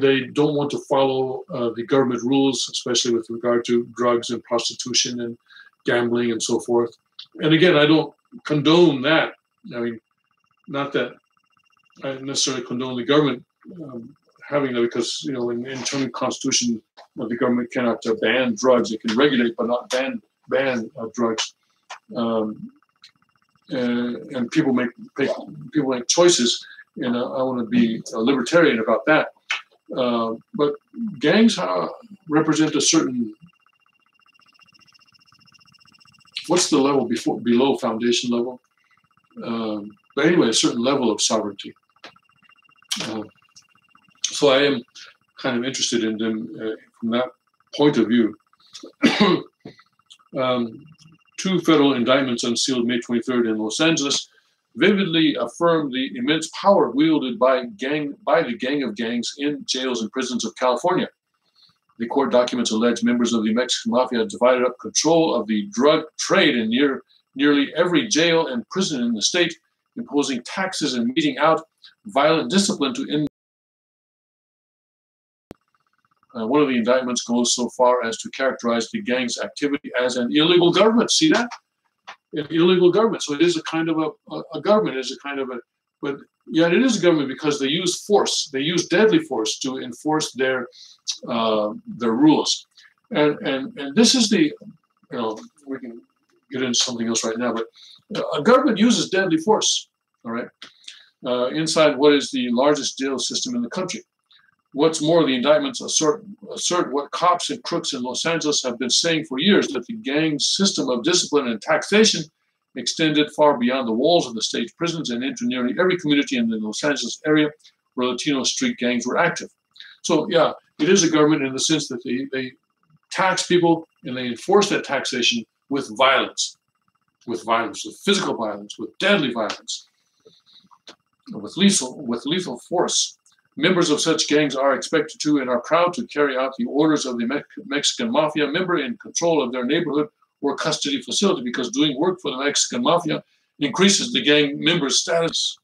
they don't want to follow the government rules, especially with regard to drugs and prostitution and gambling and so forth. And again, I don't condone that. I mean, not that I necessarily condone the government having that, because in internal constitution, the government cannot ban drugs. It can regulate, but not ban drugs. And people make choices, and I want to be a libertarian about that. But gangs represent a certain. What's the level below foundation level? But anyway, a certain level of sovereignty. So I am kind of interested in them from that point of view. 2 federal indictments unsealed May 23rd in Los Angeles vividly affirm the immense power wielded by the gang of gangs in jails and prisons of California. The court documents allege members of the Mexican mafia divided up control of the drug trade in nearly every jail and prison in the state, imposing taxes and meting out violent discipline to inmates. One of the indictments goes so far as to characterize the gang's activity as an illegal government. See that? An illegal government. So it is a kind of a government. It is a kind of a, but yeah, it is a government because they use force. They use deadly force to enforce their rules. And this is the, we can get into something else right now, but a government uses deadly force, all right, inside what is the largest jail system in the country. What's more, the indictments assert what cops and crooks in Los Angeles have been saying for years, that the gang's system of discipline and taxation extended far beyond the walls of the state prisons and into nearly every community in the Los Angeles area where Latino street gangs were active. So yeah, it is a government in the sense that they tax people and they enforce that taxation with violence, with physical violence, with deadly violence, with lethal force. Members of such gangs are expected to and are proud to carry out the orders of the Mexican mafia member in control of their neighborhood or custody facility, because doing work for the Mexican mafia increases the gang member's status.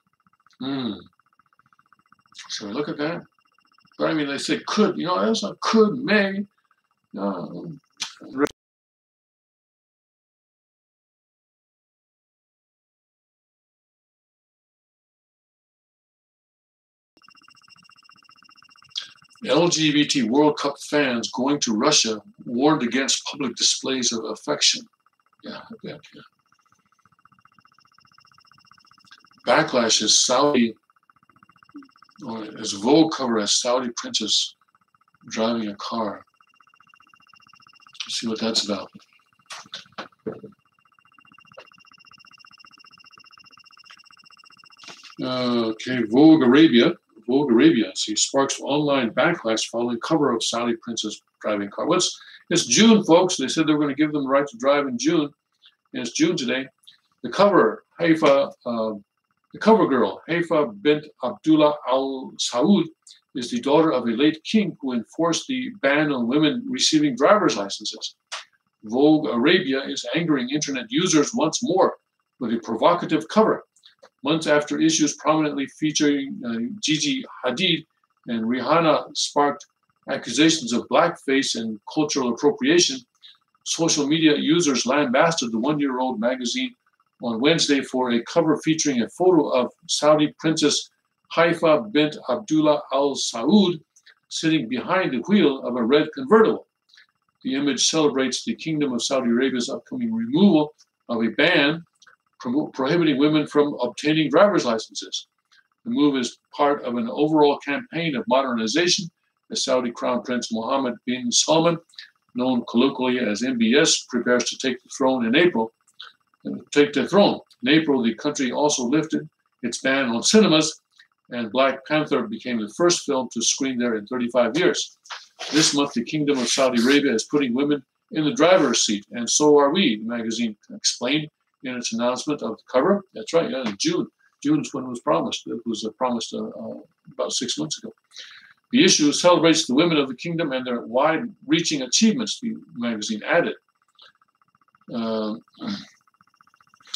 So look at that. But I mean, they say could, that's a could, may. LGBT World Cup fans going to Russia warned against public displays of affection. Yeah, I bet, yeah. Backlash is Saudi, as Vogue cover as Saudi princess driving a car. Let's see what that's about. Okay, Vogue Arabia, see, sparks online backlash following cover of Saudi princess driving car. Well, it's June, folks. They said they were going to give them the right to drive in June, and it's June today. The cover, the cover girl, Haifa bint Abdullah Al Saud, is the daughter of a late king who enforced the ban on women receiving driver's licenses. Vogue Arabia is angering internet users once more with a provocative cover. Months after issues prominently featuring Gigi Hadid and Rihanna sparked accusations of blackface and cultural appropriation, social media users lambasted the one-year-old magazine on Wednesday for a cover featuring a photo of Saudi Princess Haifa bint Abdullah Al Saud sitting behind the wheel of a red convertible. The image celebrates the Kingdom of Saudi Arabia's upcoming removal of a ban prohibiting women from obtaining driver's licenses. The move is part of an overall campaign of modernization as Saudi Crown Prince Mohammed bin Salman, known colloquially as MBS, prepares to take the throne in April. In April, the country also lifted its ban on cinemas, and Black Panther became the first film to screen there in 35 years. This month, the Kingdom of Saudi Arabia is putting women in the driver's seat, and so are we, the magazine explained in its announcement of the cover. That's right, yeah, in June. June is when it was promised. It was promised about 6 months ago. The issue celebrates the women of the kingdom and their wide-reaching achievements, the magazine added.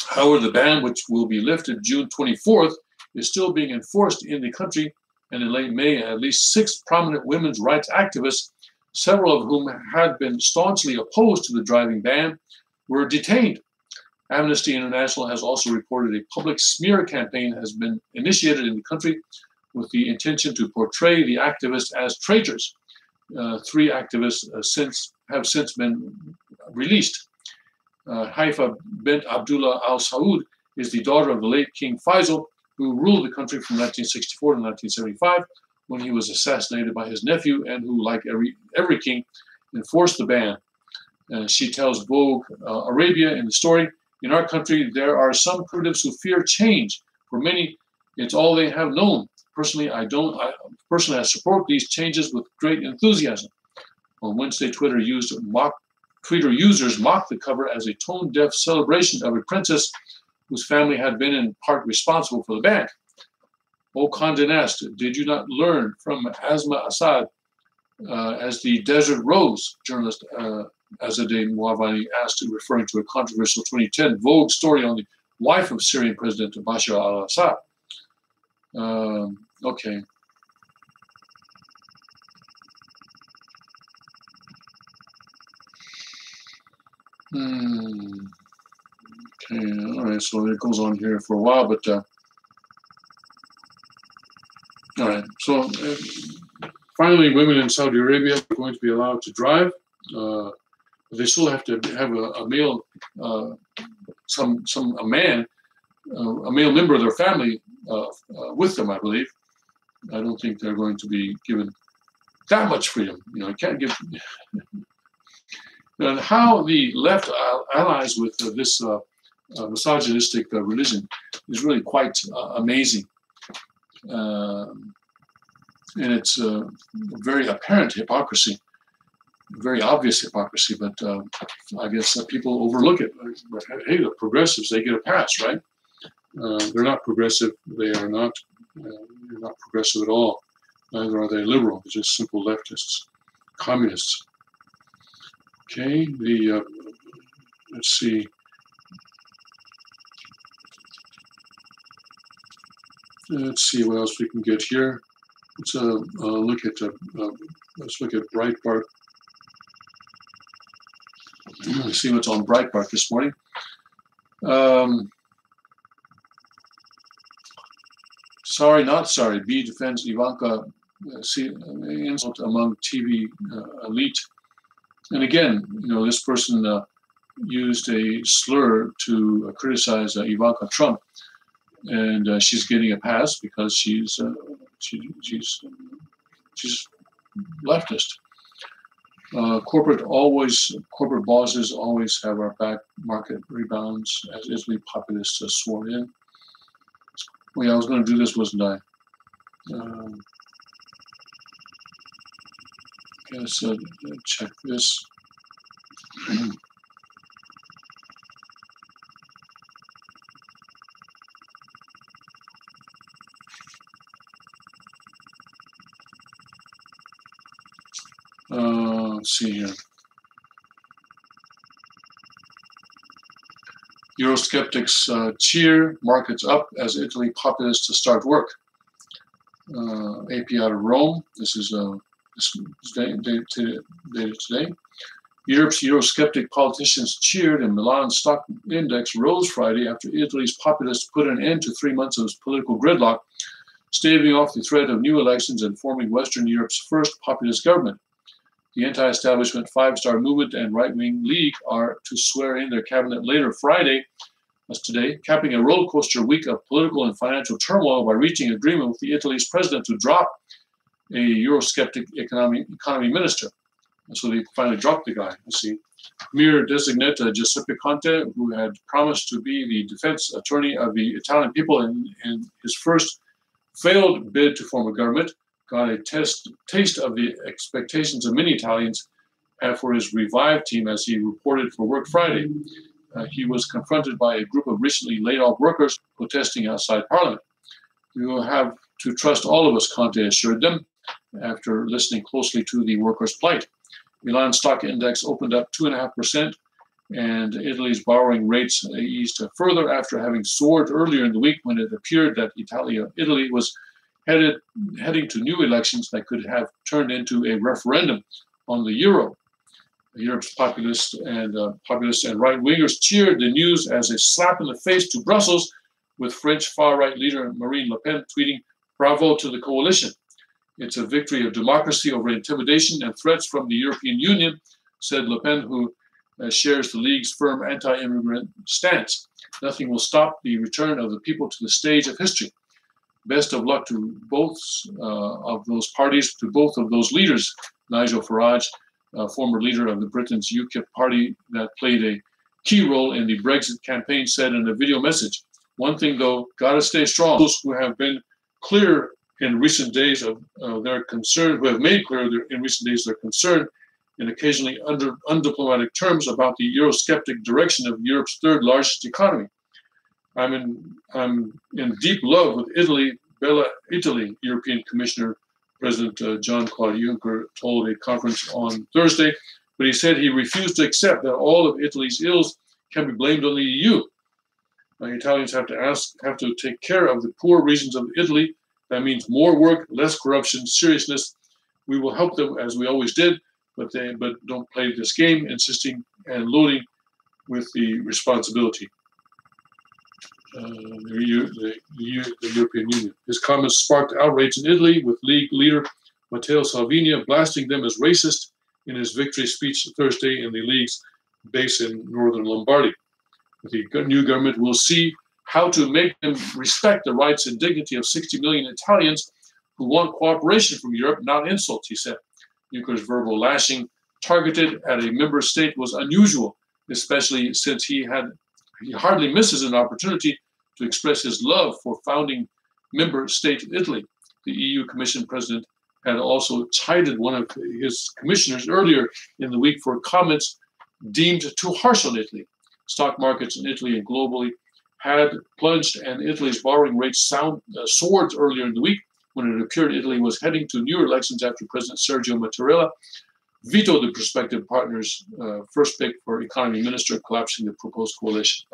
However, the ban, which will be lifted June 24th, is still being enforced in the country, and in late May, at least 6 prominent women's rights activists, several of whom had been staunchly opposed to the driving ban, were detained. Amnesty International has also reported a public smear campaign has been initiated in the country with the intention to portray the activists as traitors. 3 activists have since been released. Haifa bint Abdullah Al Saud is the daughter of the late King Faisal, who ruled the country from 1964 to 1975, when he was assassinated by his nephew, and who, like every king, enforced the ban. She tells Vogue Arabia in the story, "In our country, there are some conservatives who fear change. For many, it's all they have known. Personally, I Personally, I support these changes with great enthusiasm. On Wednesday, Twitter users mocked the cover as a tone-deaf celebration of a princess whose family had been in part responsible for the ban. Cont'd asked, "Did you not learn from Asma Assad as the Desert Rose?" Journalist Azadeh Mouavani asked, referring to a controversial 2010 Vogue story on the wife of Syrian President Bashar al-Assad. Okay. Okay, all right, so it goes on here for a while, but all right, so finally, women in Saudi Arabia are going to be allowed to drive. They still have to have a male, a male member of their family with them, I believe. I don't think they're going to be given that much freedom. You know, you can't give. And how the left allies with this misogynistic religion is really quite amazing. And it's very apparent hypocrisy, very obvious hypocrisy, but I guess people overlook it. But, hey, the progressives, they get a pass, right? They're not progressive. They're not progressive at all. Neither are they liberal. They're just simple leftists, communists. Okay, let's see. Let's see what else we can get here. Let's look at Breitbart. Let's see what's on Breitbart this morning. Sorry, not sorry. B defends Ivanka insult among TV elite. And again, you know, this person used a slur to criticize Ivanka Trump, and she's getting a pass because she's leftist. Corporate bosses always have our back. Market rebounds as Italy populists are sworn in. Oh yeah, I was going to do this, wasn't I? Let's check this. Let's see here. Eurosceptics cheer, markets up as Italy populists to start work. AP out of Rome. This is dated today. Europe's Eurosceptic politicians cheered and Milan stock index rose Friday after Italy's populists put an end to 3 months of political gridlock, staving off the threat of new elections and forming Western Europe's first populist government. The anti-establishment Five-Star Movement and Right-Wing League are to swear in their cabinet later Friday, that's today, capping a roller coaster week of political and financial turmoil by reaching agreement with the Italy's president to drop a Eurosceptic economy minister. So they finally dropped the guy. You see, Premier designate Giuseppe Conte, who had promised to be the defense attorney of the Italian people in his first failed bid to form a government, got a taste of the expectations of many Italians for his revived team as he reported for work Friday. He was confronted by a group of recently laid off workers protesting outside Parliament. "You will have to trust all of us," Conte assured them after listening closely to the workers' plight. Milan stock index opened up 2.5%, and Italy's borrowing rates eased further after having soared earlier in the week when it appeared that Italy was heading to new elections that could have turned into a referendum on the euro. Europe's populists and right-wingers cheered the news as a slap in the face to Brussels, with French far-right leader Marine Le Pen tweeting, "Bravo to the coalition. It's a victory of democracy over intimidation and threats from the European Union," said Le Pen, who shares the League's firm anti-immigrant stance. "Nothing will stop the return of the people to the stage of history. Best of luck to both of those parties, to both of those leaders," Nigel Farage, former leader of the Britain's UKIP party that played a key role in the Brexit campaign, said in a video message. "One thing, though, gotta stay strong. Those who have been clear in recent days of their concern, who have made clear in recent days their concern in occasionally undiplomatic terms about the Eurosceptic direction of Europe's third largest economy. I'm in deep love with Italy. Bella Italy, European Commissioner President Jean-Claude Juncker told a conference on Thursday, but he said he refused to accept that all of Italy's ills can be blamed on the EU. Italians have to take care of the poor regions of Italy. That means more work, less corruption, seriousness. We will help them as we always did, but don't play this game, insisting and loading with the responsibility. The European Union. His comments sparked outrage in Italy, with League leader Matteo Salvini blasting them as racist in his victory speech Thursday in the League's base in northern Lombardy. The new government will see how to make them respect the rights and dignity of 60 million Italians who want cooperation from Europe, not insults, he said. Juncker's verbal lashing targeted at a member state was unusual, especially since he hardly misses an opportunity to express his love for founding member state Italy. The EU Commission president had also chided one of his commissioners earlier in the week for comments deemed too harsh on Italy. Stock markets in Italy and globally had plunged, and Italy's borrowing rates soared earlier in the week when it appeared Italy was heading to new elections after President Sergio Mattarella vetoed the prospective partner's first pick for economy minister, collapsing the proposed coalition.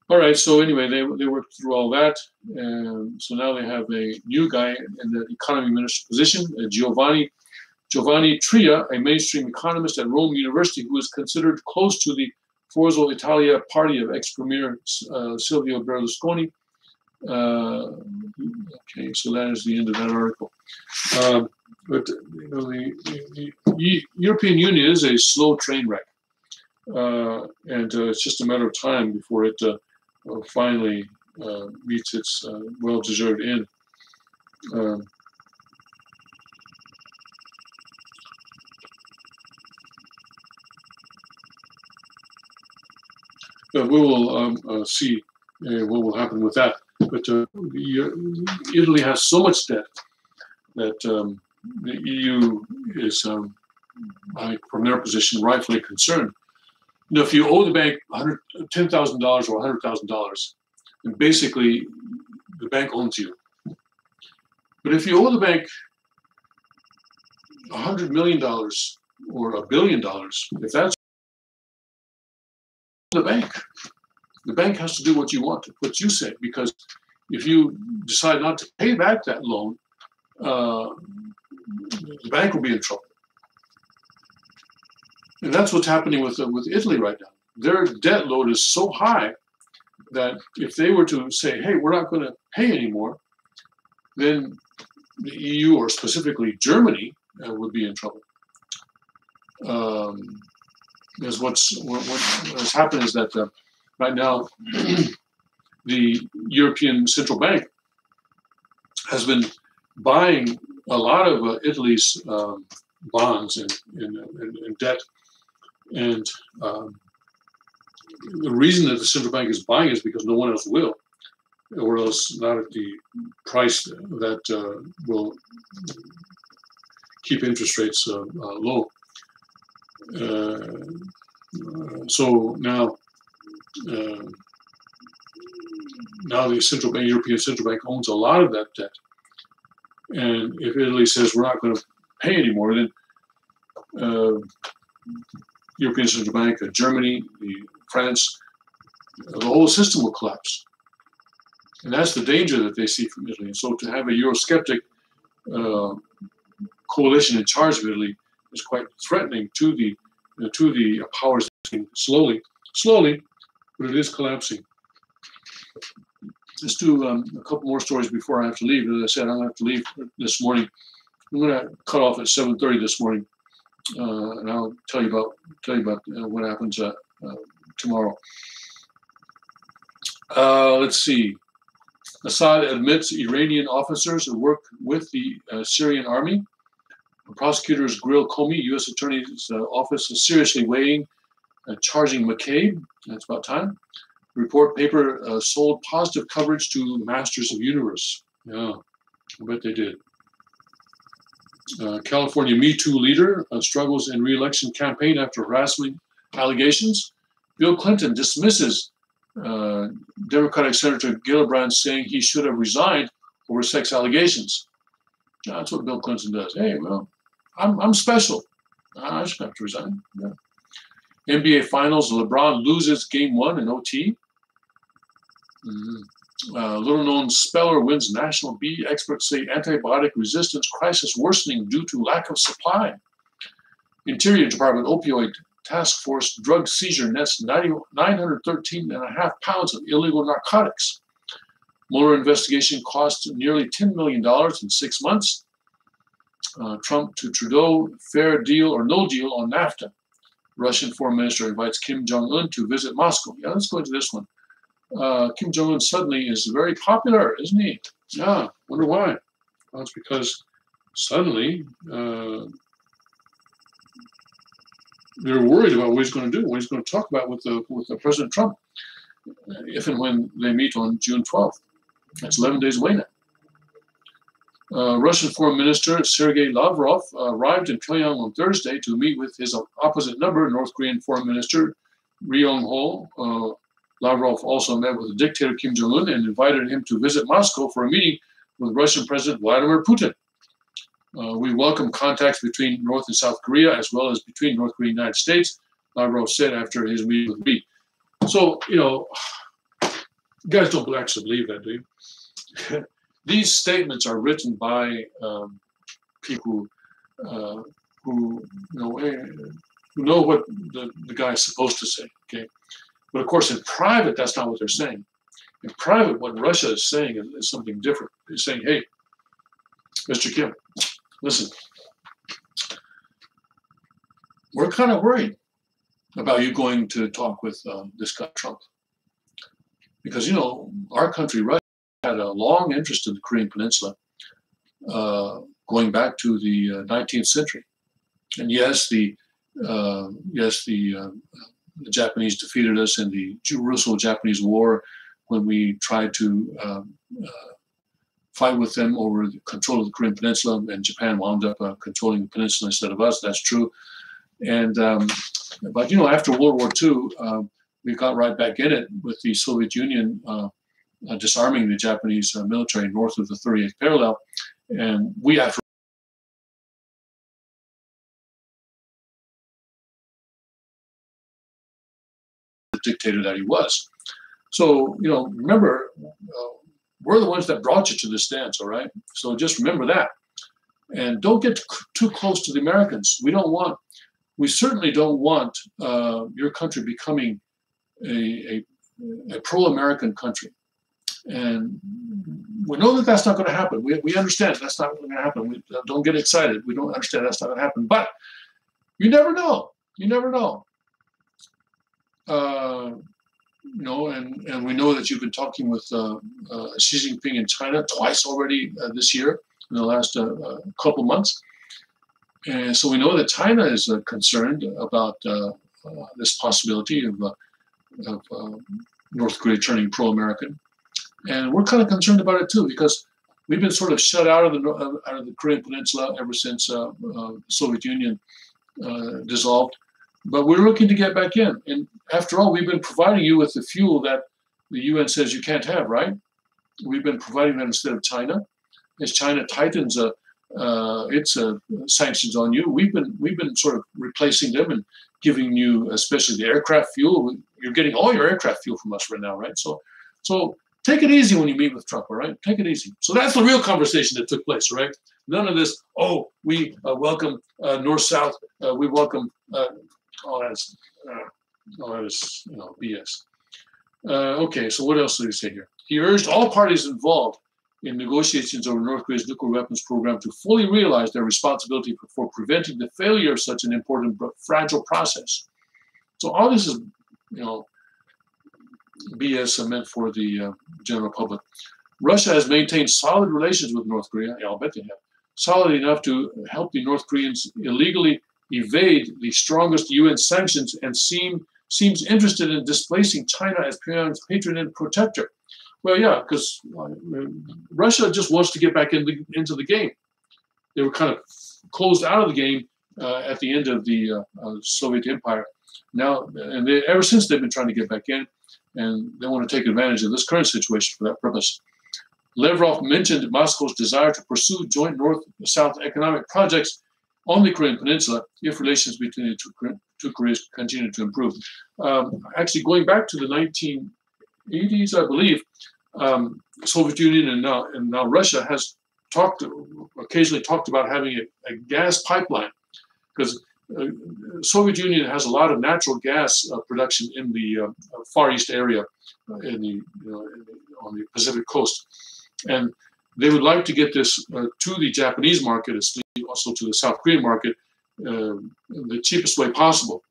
All right, so anyway, they worked through all that. So now they have a new guy in the economy minister position, Giovanni Tria, a mainstream economist at Rome University, who is considered close to the Forza Italia party of ex-premier Silvio Berlusconi. Okay, so that is the end of that article. But you know, the European Union is a slow train wreck, and it's just a matter of time before it finally meets its well-deserved end. But we will see what will happen with that. But Italy has so much debt that the EU is, from their position, rightfully concerned. You know, if you owe the bank $10,000 or $100,000, then basically the bank owns you. But if you owe the bank $100 million or $1 billion, if that's the bank has to do what you want, what you say, because if you decide not to pay back that loan, the bank will be in trouble. And that's what's happening with Italy right now. Their debt load is so high that if they were to say, hey, we're not going to pay anymore, then the EU, or specifically Germany, would be in trouble. Because what has happened is that right now the European Central Bank has been buying a lot of Italy's bonds and debt. And the reason that the central bank is buying is because no one else will, or else not at the price that will keep interest rates low. So now the European Central Bank owns a lot of that debt. And if Italy says we're not going to pay anymore, then European Central Bank, Germany, France, the whole system will collapse. And that's the danger that they see from Italy. And so to have a Eurosceptic coalition in charge of Italy is quite threatening to the powers slowly, but it is collapsing. Let's do a couple more stories before I have to leave. As I said, I'm going to have to leave this morning. I'm going to cut off at 7:30 this morning, and I'll tell you about what happens tomorrow. Let's see. Assad admits Iranian officers who work with the Syrian army. Prosecutors grill Comey, U.S. Attorney's Office, is seriously weighing charging McCabe. That's about time. Report paper sold positive coverage to Masters of Universe. Yeah. I bet they did. California Me Too leader struggles in re-election campaign after harassment allegations. Bill Clinton dismisses Democratic Senator Gillibrand, saying he should have resigned over sex allegations. That's what Bill Clinton does. Hey, well, I'm special. I should have to resign. Yeah. NBA Finals, LeBron loses Game 1 in OT. Little-known speller wins National Bee. Experts say antibiotic resistance crisis worsening due to lack of supply. Interior Department opioid task force drug seizure nets 913.5 pounds of illegal narcotics. Mueller investigation cost nearly $10 million in 6 months. Trump to Trudeau, fair deal or no deal on NAFTA. Russian foreign minister invites Kim Jong-un to visit Moscow. Yeah, let's go into this one. Kim Jong-un suddenly is very popular, isn't he? Yeah, wonder why. Well, it's because suddenly they're worried about what he's going to do, what he's going to talk about with President Trump, if and when they meet on June 12th. That's 11 days away now. Russian Foreign Minister Sergei Lavrov arrived in Pyongyang on Thursday to meet with his opposite number, North Korean Foreign Minister Ri Yong-ho. Lavrov also met with the dictator Kim Jong-un and invited him to visit Moscow for a meeting with Russian President Vladimir Putin. We welcome contacts between North and South Korea, as well as between North Korea and the United States, Lavrov said after his meeting with me. So, you guys don't actually believe that, do you? These statements are written by people who know what the guy is supposed to say, okay? But of course, in private, that's not what they're saying. In private, what Russia is saying is something different. They're saying, hey, Mr. Kim, listen, we're kind of worried about you going to talk with this guy, Trump. Because, our country, Russia, had a long interest in the Korean Peninsula going back to the 19th century. And yes, the Japanese defeated us in the Russo-Japanese War when we tried to fight with them over the control of the Korean Peninsula, and Japan wound up controlling the peninsula instead of us. That's true. And but after World War II, we got right back in it with the Soviet Union disarming the Japanese military north of the 38th parallel, and we after the dictator that he was. So remember, we're the ones that brought you to this stance, all right? So just remember that, and don't get too close to the Americans. We certainly don't want your country becoming a pro-American country. And we know that that's not going to happen. We understand that's not going to happen. We don't get excited. We don't understand that's not going to happen. But you never know. You never know. And we know that you've been talking with Xi Jinping in China twice already this year, in the last couple months. And so we know that China is concerned about this possibility of North Korea turning pro-American. And we're kind of concerned about it too, because we've been sort of shut out of the Korean Peninsula ever since the Soviet Union dissolved. But we're looking to get back in. And after all, we've been providing you with the fuel that the UN says you can't have, right? We've been providing that instead of China. As China tightens its sanctions on you, we've been sort of replacing them and giving you, especially the aircraft fuel. You're getting all your aircraft fuel from us right now, right? So take it easy when you meet with Trump, all right? Take it easy. So that's the real conversation that took place, right? None of this, we welcome North-South, we welcome all that is BS. Okay, so what else did he say here? He urged all parties involved in negotiations over North Korea's nuclear weapons program to fully realize their responsibility for preventing the failure of such an important but fragile process. So all this is, BS meant for the general public. Russia has maintained solid relations with North Korea. Yeah, I'll bet they have. Solid enough to help the North Koreans illegally evade the strongest UN sanctions and seems interested in displacing China as Pyongyang's patron and protector. Well, yeah, because Russia just wants to get back into the game. They were kind of closed out of the game at the end of the Soviet Empire. Now, and ever since they've been trying to get back in, and they want to take advantage of this current situation for that purpose. Lavrov mentioned Moscow's desire to pursue joint North-South economic projects on the Korean Peninsula if relations between the two Koreas continue to improve. Actually, going back to the 1980s, I believe, Soviet Union and now Russia has occasionally talked about having a gas pipeline, because Soviet Union has a lot of natural gas production in the Far East area, on the Pacific coast, and they would like to get this to the Japanese market, also to the South Korean market, the cheapest way possible.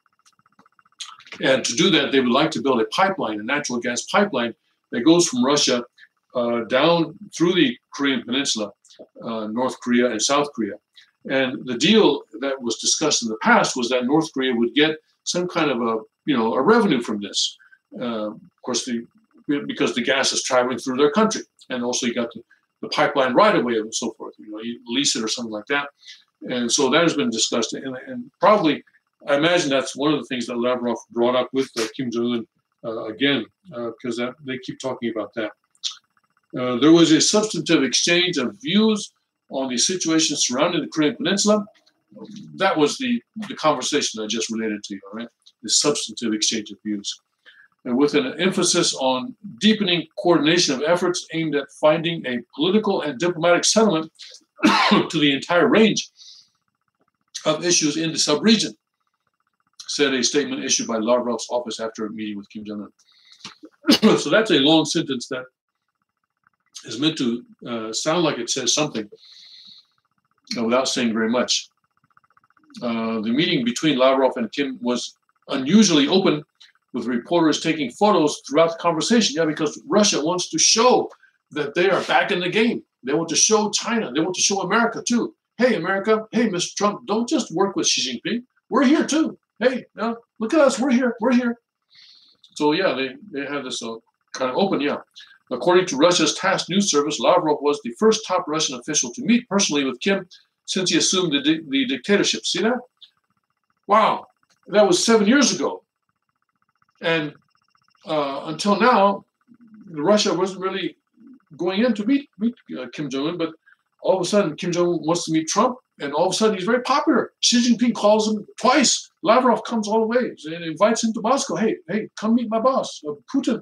And to do that, they would like to build a pipeline, a natural gas pipeline that goes from Russia down through the Korean Peninsula, North Korea and South Korea. And the deal that was discussed in the past was that North Korea would get some kind of a revenue from this. Of course, because the gas is traveling through their country, and also you got the pipeline right away and so forth. You lease it or something like that. And so that has been discussed, and probably I imagine that's one of the things that Lavrov brought up with Kim Jong-un again, because they keep talking about that. There was a substantive exchange of views on the situation surrounding the Korean Peninsula. That was the conversation I just related to you, all right? The substantive exchange of views. And with an emphasis on deepening coordination of efforts aimed at finding a political and diplomatic settlement to the entire range of issues in the sub-region, said a statement issued by Lavrov's office after a meeting with Kim Jong-un. So that's a long sentence that is meant to sound like it says something without saying very much. The meeting between Lavrov and Kim was unusually open, with reporters taking photos throughout the conversation. Yeah, because Russia wants to show that they are back in the game. They want to show China. They want to show America too. Hey, America. Hey, Mr. Trump, don't just work with Xi Jinping. We're here too. Hey, look at us. We're here. We're here. So yeah, they have this kind of open, yeah. According to Russia's TASS news service, Lavrov was the first top Russian official to meet personally with Kim since he assumed the dictatorship. See that? Wow, that was 7 years ago. And until now, Russia wasn't really going in to meet Kim Jong-un, but all of a sudden, Kim Jong-un wants to meet Trump, and all of a sudden, he's very popular. Xi Jinping calls him twice. Lavrov comes all the way and invites him to Moscow. Hey, come meet my boss, Putin.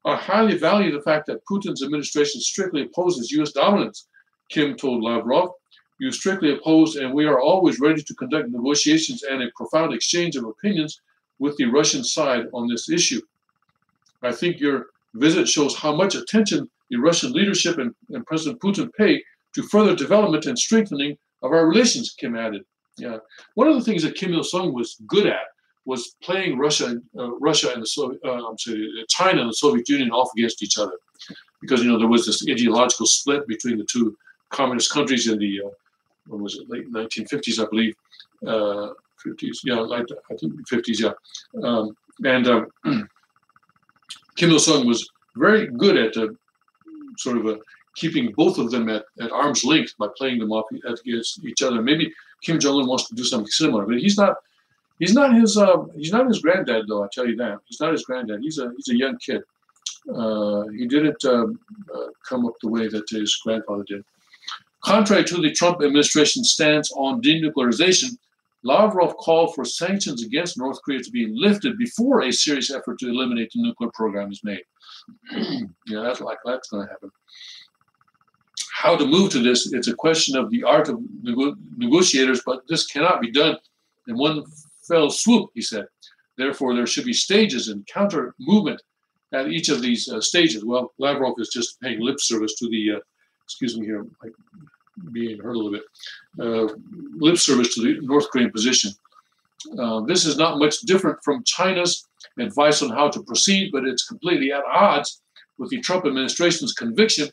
I highly value the fact that Putin's administration strictly opposes U.S. dominance, Kim told Lavrov. You strictly oppose, and we are always ready to conduct negotiations and a profound exchange of opinions with the Russian side on this issue. I think your visit shows how much attention the Russian leadership and President Putin pay to further development and strengthening of our relations, Kim added. Yeah, one of the things that Kim Il-sung was good at was playing China and the Soviet Union off against each other, because there was this ideological split between the two communist countries in the late 1950s, I believe. 50s, yeah, I think 50s, yeah. Kim Il-sung was very good at keeping both of them at arm's length by playing them off against each other. Maybe Kim Jong-un wants to do something similar, but he's not his granddad, though. I tell you that he's not his granddad. He's a young kid. He didn't come up the way that his grandfather did. Contrary to the Trump administration's stance on denuclearization, Lavrov called for sanctions against North Korea to be lifted before a serious effort to eliminate the nuclear program is made. Yeah, that's going to happen. How to move to this, it's a question of the art of negotiators, but this cannot be done in one fell swoop, he said. Therefore, there should be stages and counter movement at each of these stages. Well, Lavrov is just paying lip service to the, excuse me here, being heard a little bit, lip service to the North Korean position. This is not much different from China's advice on how to proceed, but it's completely at odds with the Trump administration's conviction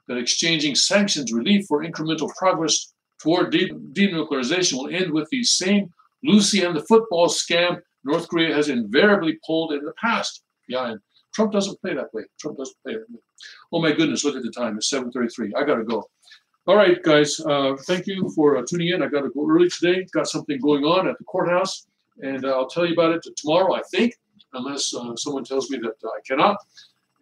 that exchanging sanctions relief for incremental progress toward denuclearization will end with the same Lucy and the football scam North Korea has invariably pulled in the past. Yeah, and Trump doesn't play that way. Trump doesn't play that way. Oh my goodness, look at the time. It's 7:33. I gotta go. All right, guys. Thank you for tuning in. I got to go early today. Got something going on at the courthouse, and I'll tell you about it tomorrow, I think, unless someone tells me that I cannot.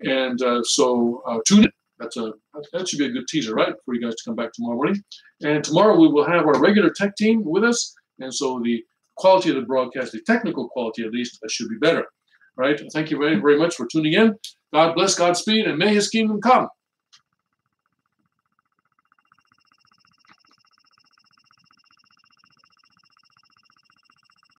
And so tune in. That should be a good teaser, right, for you guys to come back tomorrow morning. And tomorrow we will have our regular tech team with us, and so the quality of the broadcast, the technical quality at least, should be better. All right. Thank you very, very much for tuning in. God bless, Godspeed, and may His kingdom come.